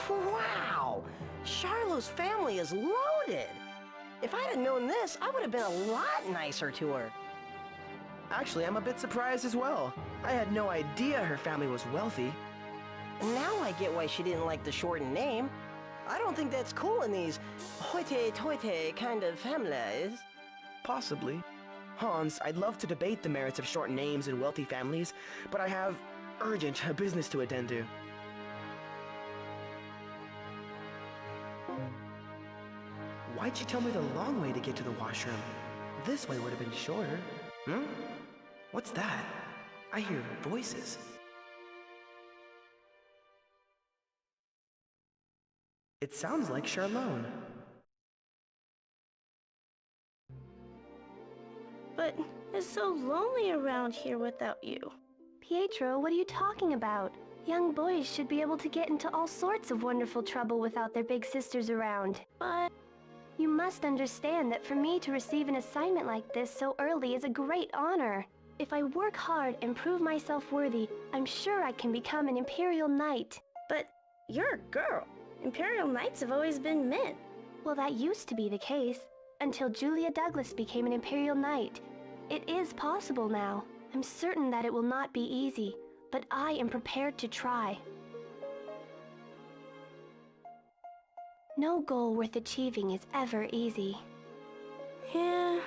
Speaker 8: Wow! Charlot's family is loaded! If I'd have known this, I would have been a lot nicer to her.
Speaker 3: Actually, I'm a bit surprised as well. I had no idea her family was wealthy.
Speaker 8: Now I get why she didn't like the shortened name. I don't think that's cool in these hoity-toity kind of families.
Speaker 3: Possibly. Hans, I'd love to debate the merits of short names in wealthy families, but I have urgent business to attend to. Why'd you tell me the long way to get to the washroom? This way would have been shorter. What's that? I hear voices. It sounds like Charlone.
Speaker 11: But it's so lonely around here without you.
Speaker 9: Pietro, what are you talking about? Young boys should be able to get into all sorts of wonderful trouble without their big sisters around.
Speaker 11: But
Speaker 9: you must understand that for me to receive an assignment like this so early is a great honor. If I work hard and prove myself worthy, I'm sure I can become an Imperial Knight.
Speaker 11: But you're a girl. Imperial Knights have always been men.
Speaker 9: Well, that used to be the case, until Julia Douglas became an Imperial Knight. It is possible now. I'm certain that it will not be easy, but I am prepared to try. No goal worth achieving is ever easy.
Speaker 11: Yeah,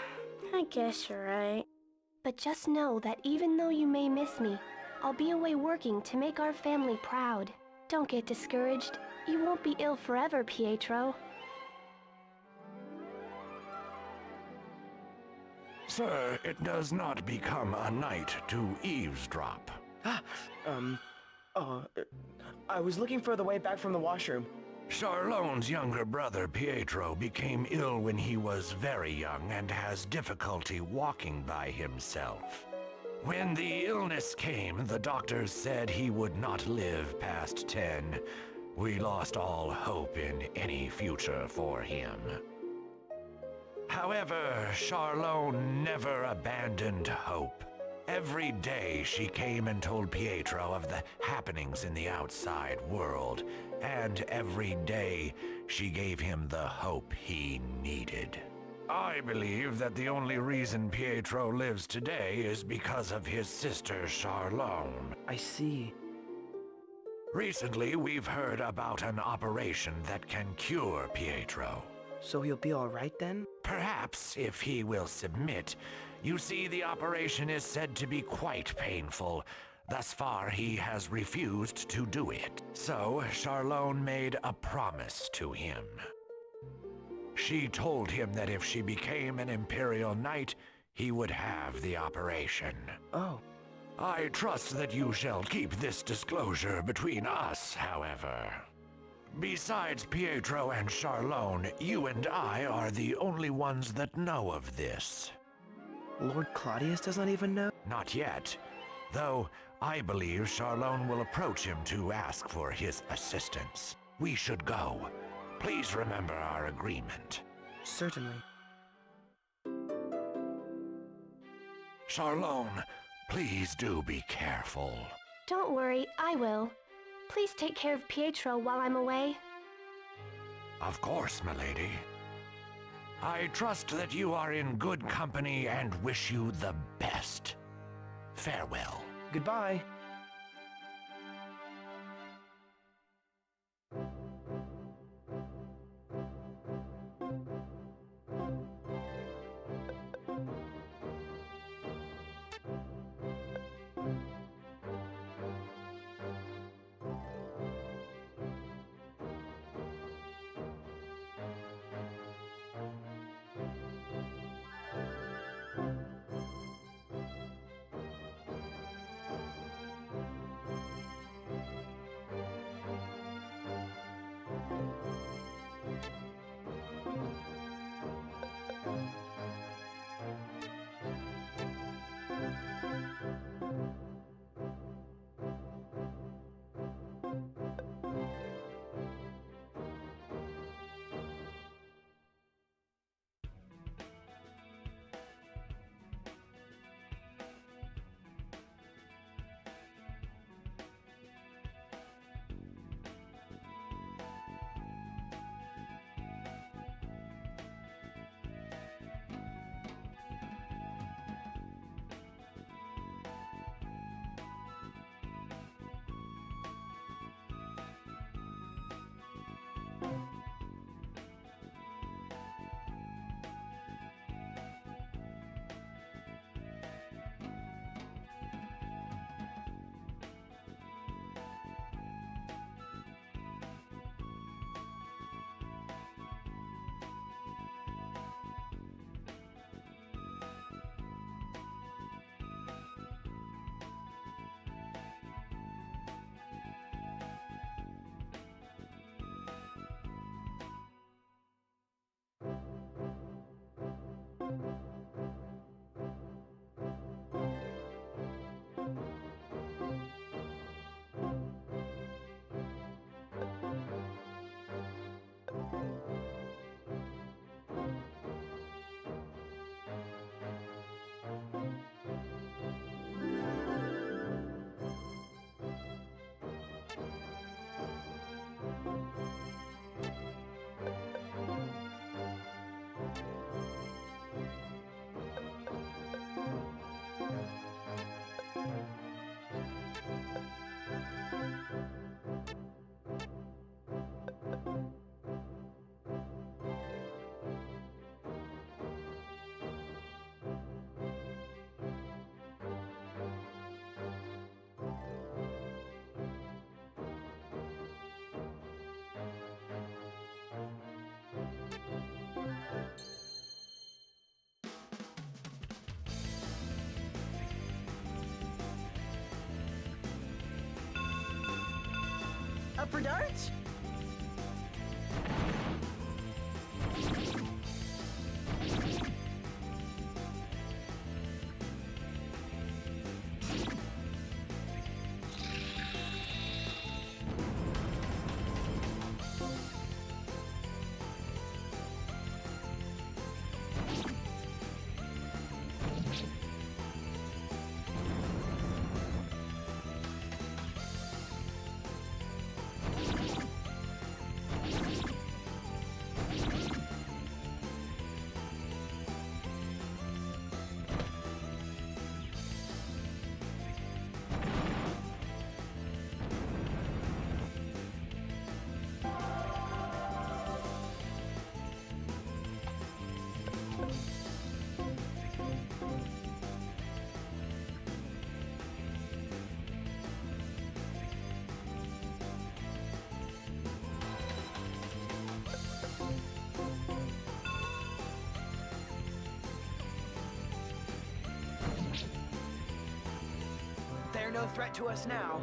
Speaker 11: I guess you're right.
Speaker 9: But just know that even though you may miss me, I'll be away working to make our family proud. Don't get discouraged. You won't be ill forever, Pietro.
Speaker 12: Sir, it does not become a knight to eavesdrop.
Speaker 3: I was looking for the way back from the washroom.
Speaker 12: Charlone's younger brother, Pietro, became ill when he was very young and has difficulty walking by himself. When the illness came, the doctors said he would not live past 10. We lost all hope in any future for him. However, Charlone never abandoned hope. Every day she came and told Pietro of the happenings in the outside world, and every day she gave him the hope he needed. I believe that the only reason Pietro lives today is because of his sister Charlone.
Speaker 3: I see.
Speaker 12: Recently, we've heard about an operation that can cure Pietro.
Speaker 3: So he'll be all right then?
Speaker 12: Perhaps, if he will submit. You see, the operation is said to be quite painful. Thus far, he has refused to do it. So, Charlone made a promise to him. She told him that if she became an Imperial Knight, he would have the operation.
Speaker 3: Oh.
Speaker 12: I trust that you shall keep this disclosure between us, however. Besides Pietro and Charlone, you and I are the only ones that know of this.
Speaker 3: Lord Claudius does not even know?
Speaker 12: Not yet, though I believe Charlone will approach him to ask for his assistance. We should go. Please remember our agreement.
Speaker 3: Certainly.
Speaker 12: Charlone, please do be careful.
Speaker 9: Don't worry, I will. Please take care of Pietro while I'm away.
Speaker 12: Of course, milady. I trust that you are in good company and wish you the best. Farewell.
Speaker 3: Goodbye.
Speaker 8: Up for darts?
Speaker 3: They're no threat to us now.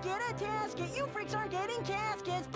Speaker 8: tasket, a tasket! You freaks aren't getting caskets!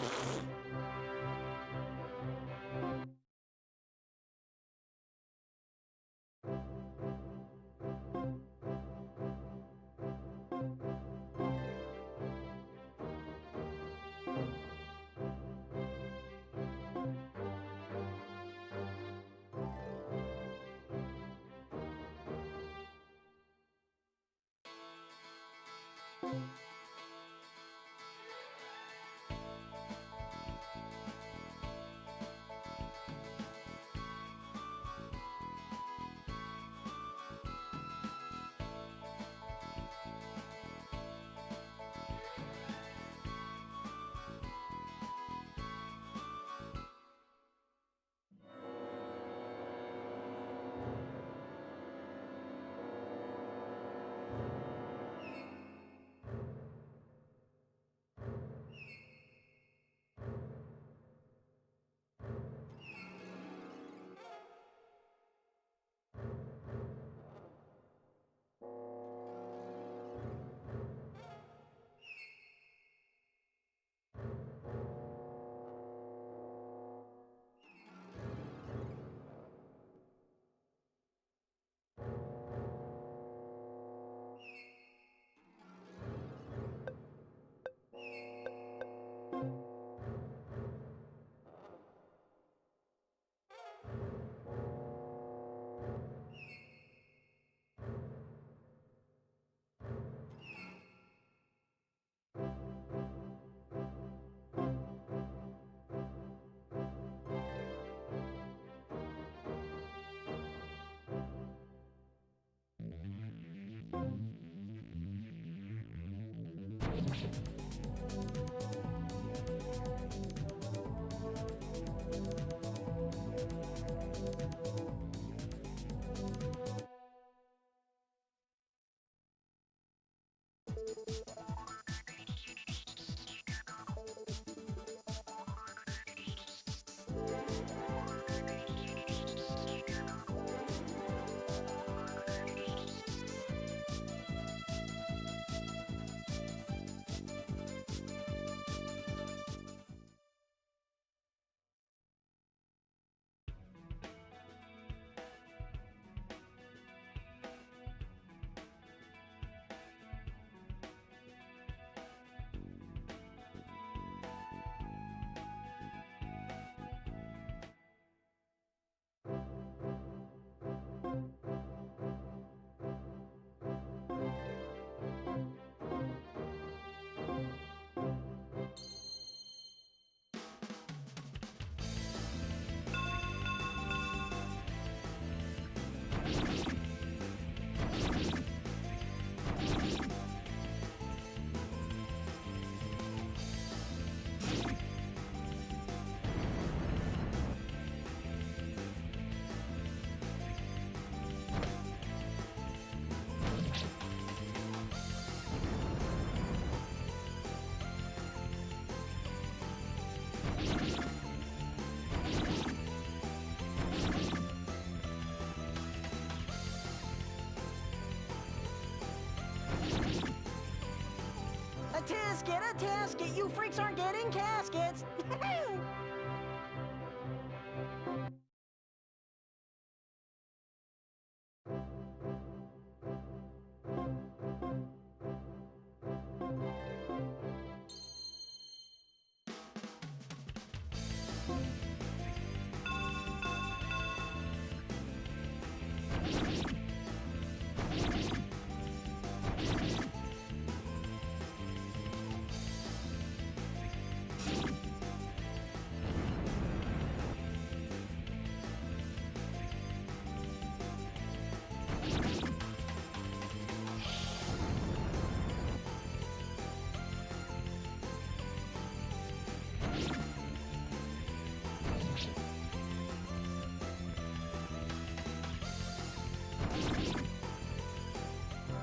Speaker 8: A tasket! You freaks aren't getting caskets!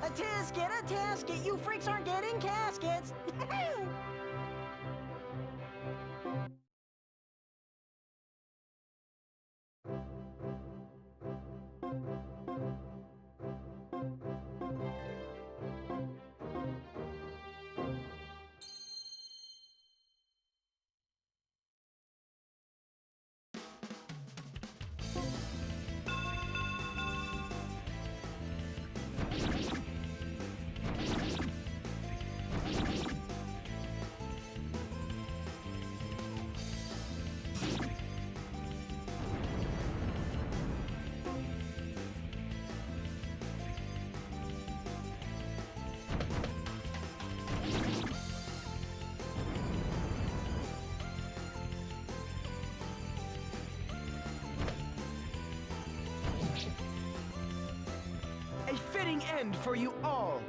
Speaker 8: A tasket! You freaks aren't getting caskets!
Speaker 3: fitting end for you all.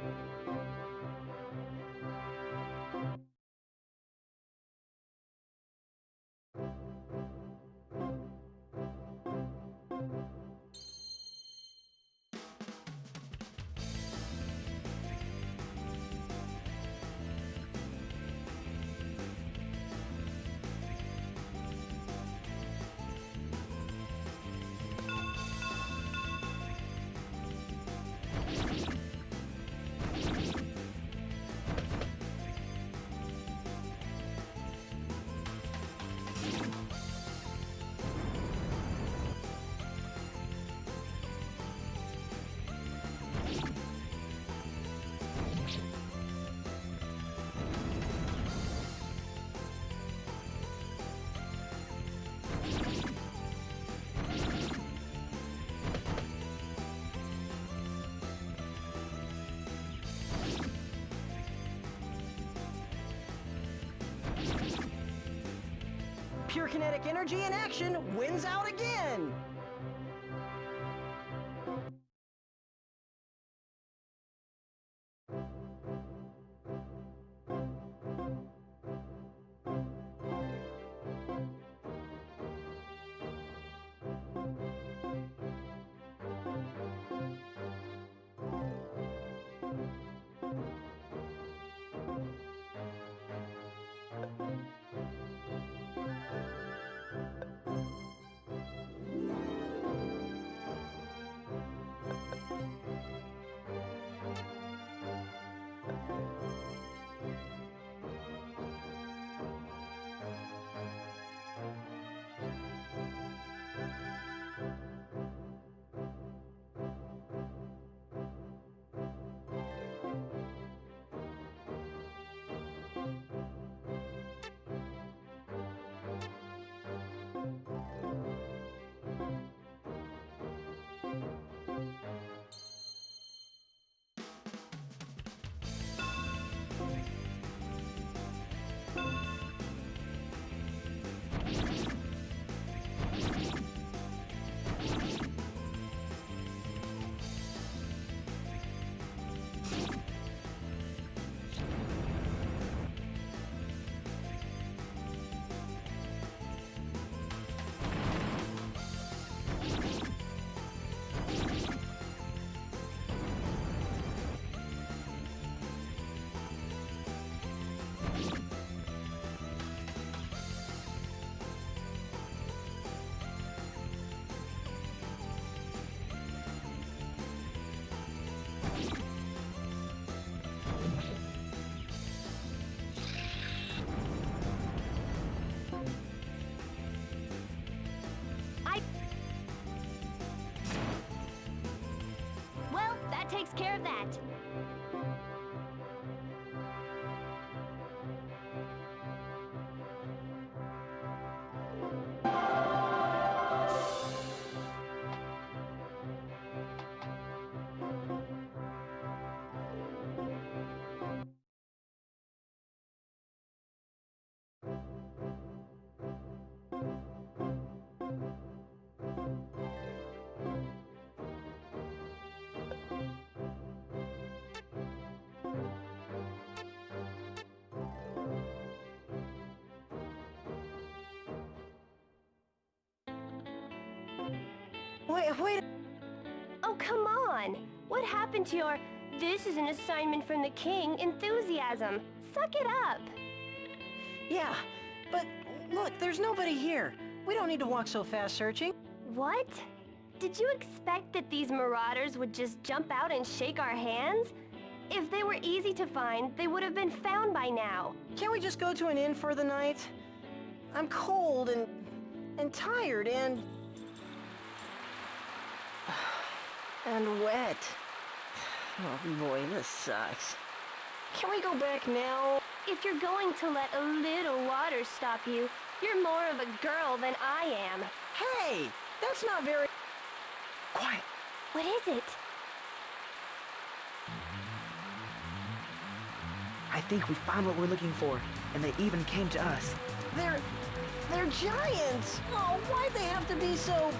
Speaker 8: Pure kinetic energy in action wins out again!
Speaker 9: Well, that takes care of that.
Speaker 8: Wait.
Speaker 9: Oh, come on! What happened to your "this is an assignment from the king" enthusiasm? Suck it up!
Speaker 8: Yeah, but look, there's nobody here. We don't need to walk so fast searching.
Speaker 9: What? Did you expect that these marauders would just jump out and shake our hands? If they were easy to find, they would have been found by now.
Speaker 8: Can't we just go to an inn for the night? I'm cold and tired and wet. Oh boy, this sucks. Can we go back now?
Speaker 9: If you're going to let a little water stop you, you're more of a girl than I am.
Speaker 8: Hey, that's not very...
Speaker 3: Quiet.
Speaker 9: What is it?
Speaker 3: I think we found what we're looking for, and they even came to us.
Speaker 8: They're giants! Oh, why'd they have to be so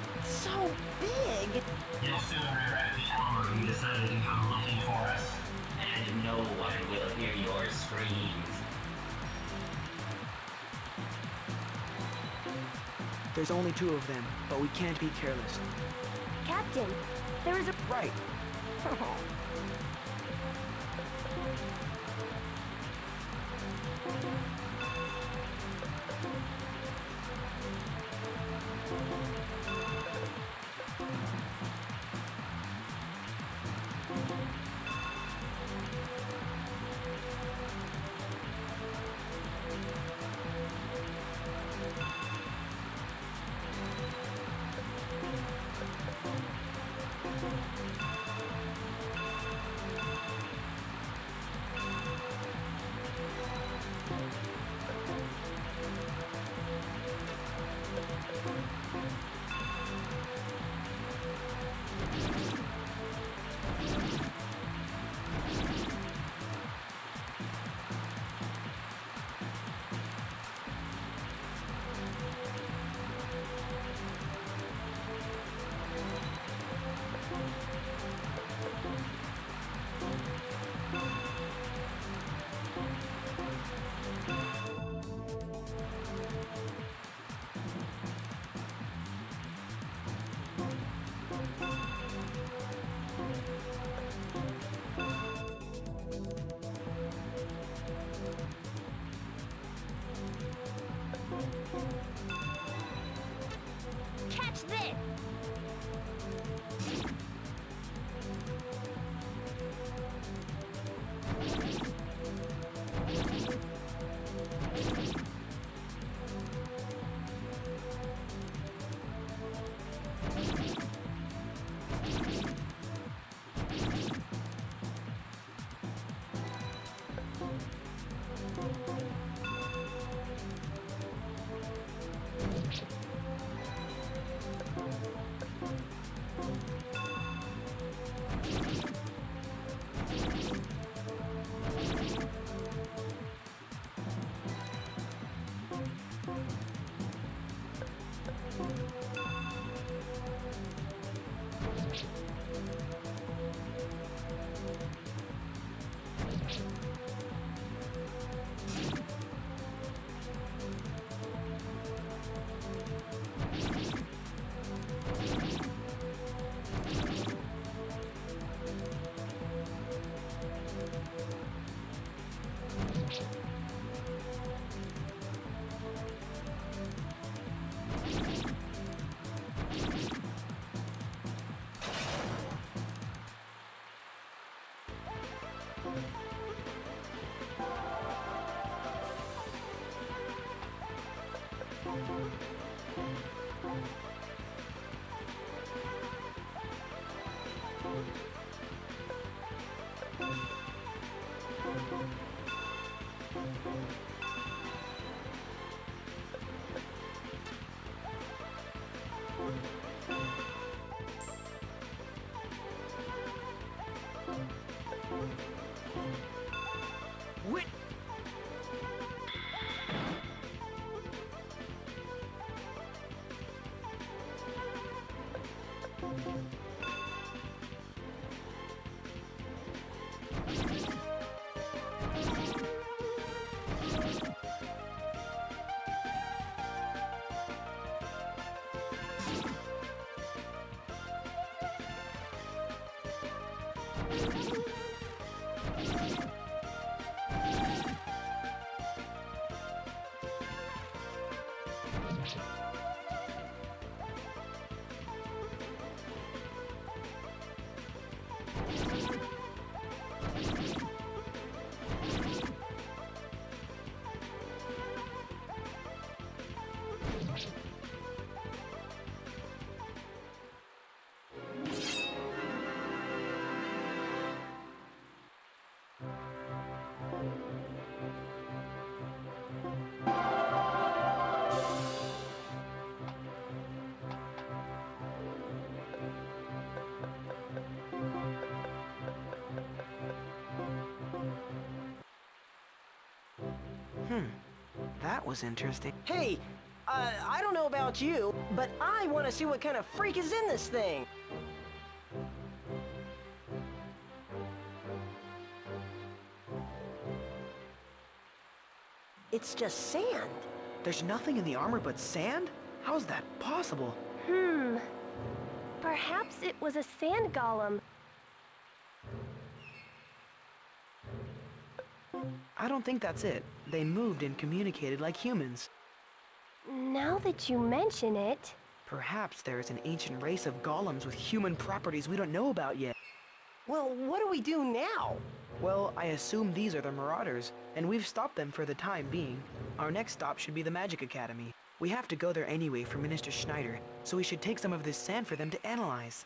Speaker 8: big?
Speaker 13: No sooner have the army decided to come looking for us, and no one will hear your screams.
Speaker 3: There's only 2 of them, but we can't be careless.
Speaker 9: Captain, there is a...
Speaker 3: Right.
Speaker 9: Catch this!
Speaker 3: Wait! That was interesting. Hey,
Speaker 8: I don't know about you, but I want to see what kind of freak is in this thing. It's just sand.
Speaker 3: There's nothing in the armor but sand? How's that possible?
Speaker 9: Perhaps it was a sand golem.
Speaker 3: I don't think that's it. They moved and communicated like humans.
Speaker 9: Now that you mention it...
Speaker 3: Perhaps there is an ancient race of golems with human properties we don't know about yet.
Speaker 8: Well, what do we do now?
Speaker 3: Well, I assume these are the Marauders, and we've stopped them for the time being. Our next stop should be the Magic Academy. We have to go there anyway for Minister Schneider, so we should take some of this sand for them to analyze.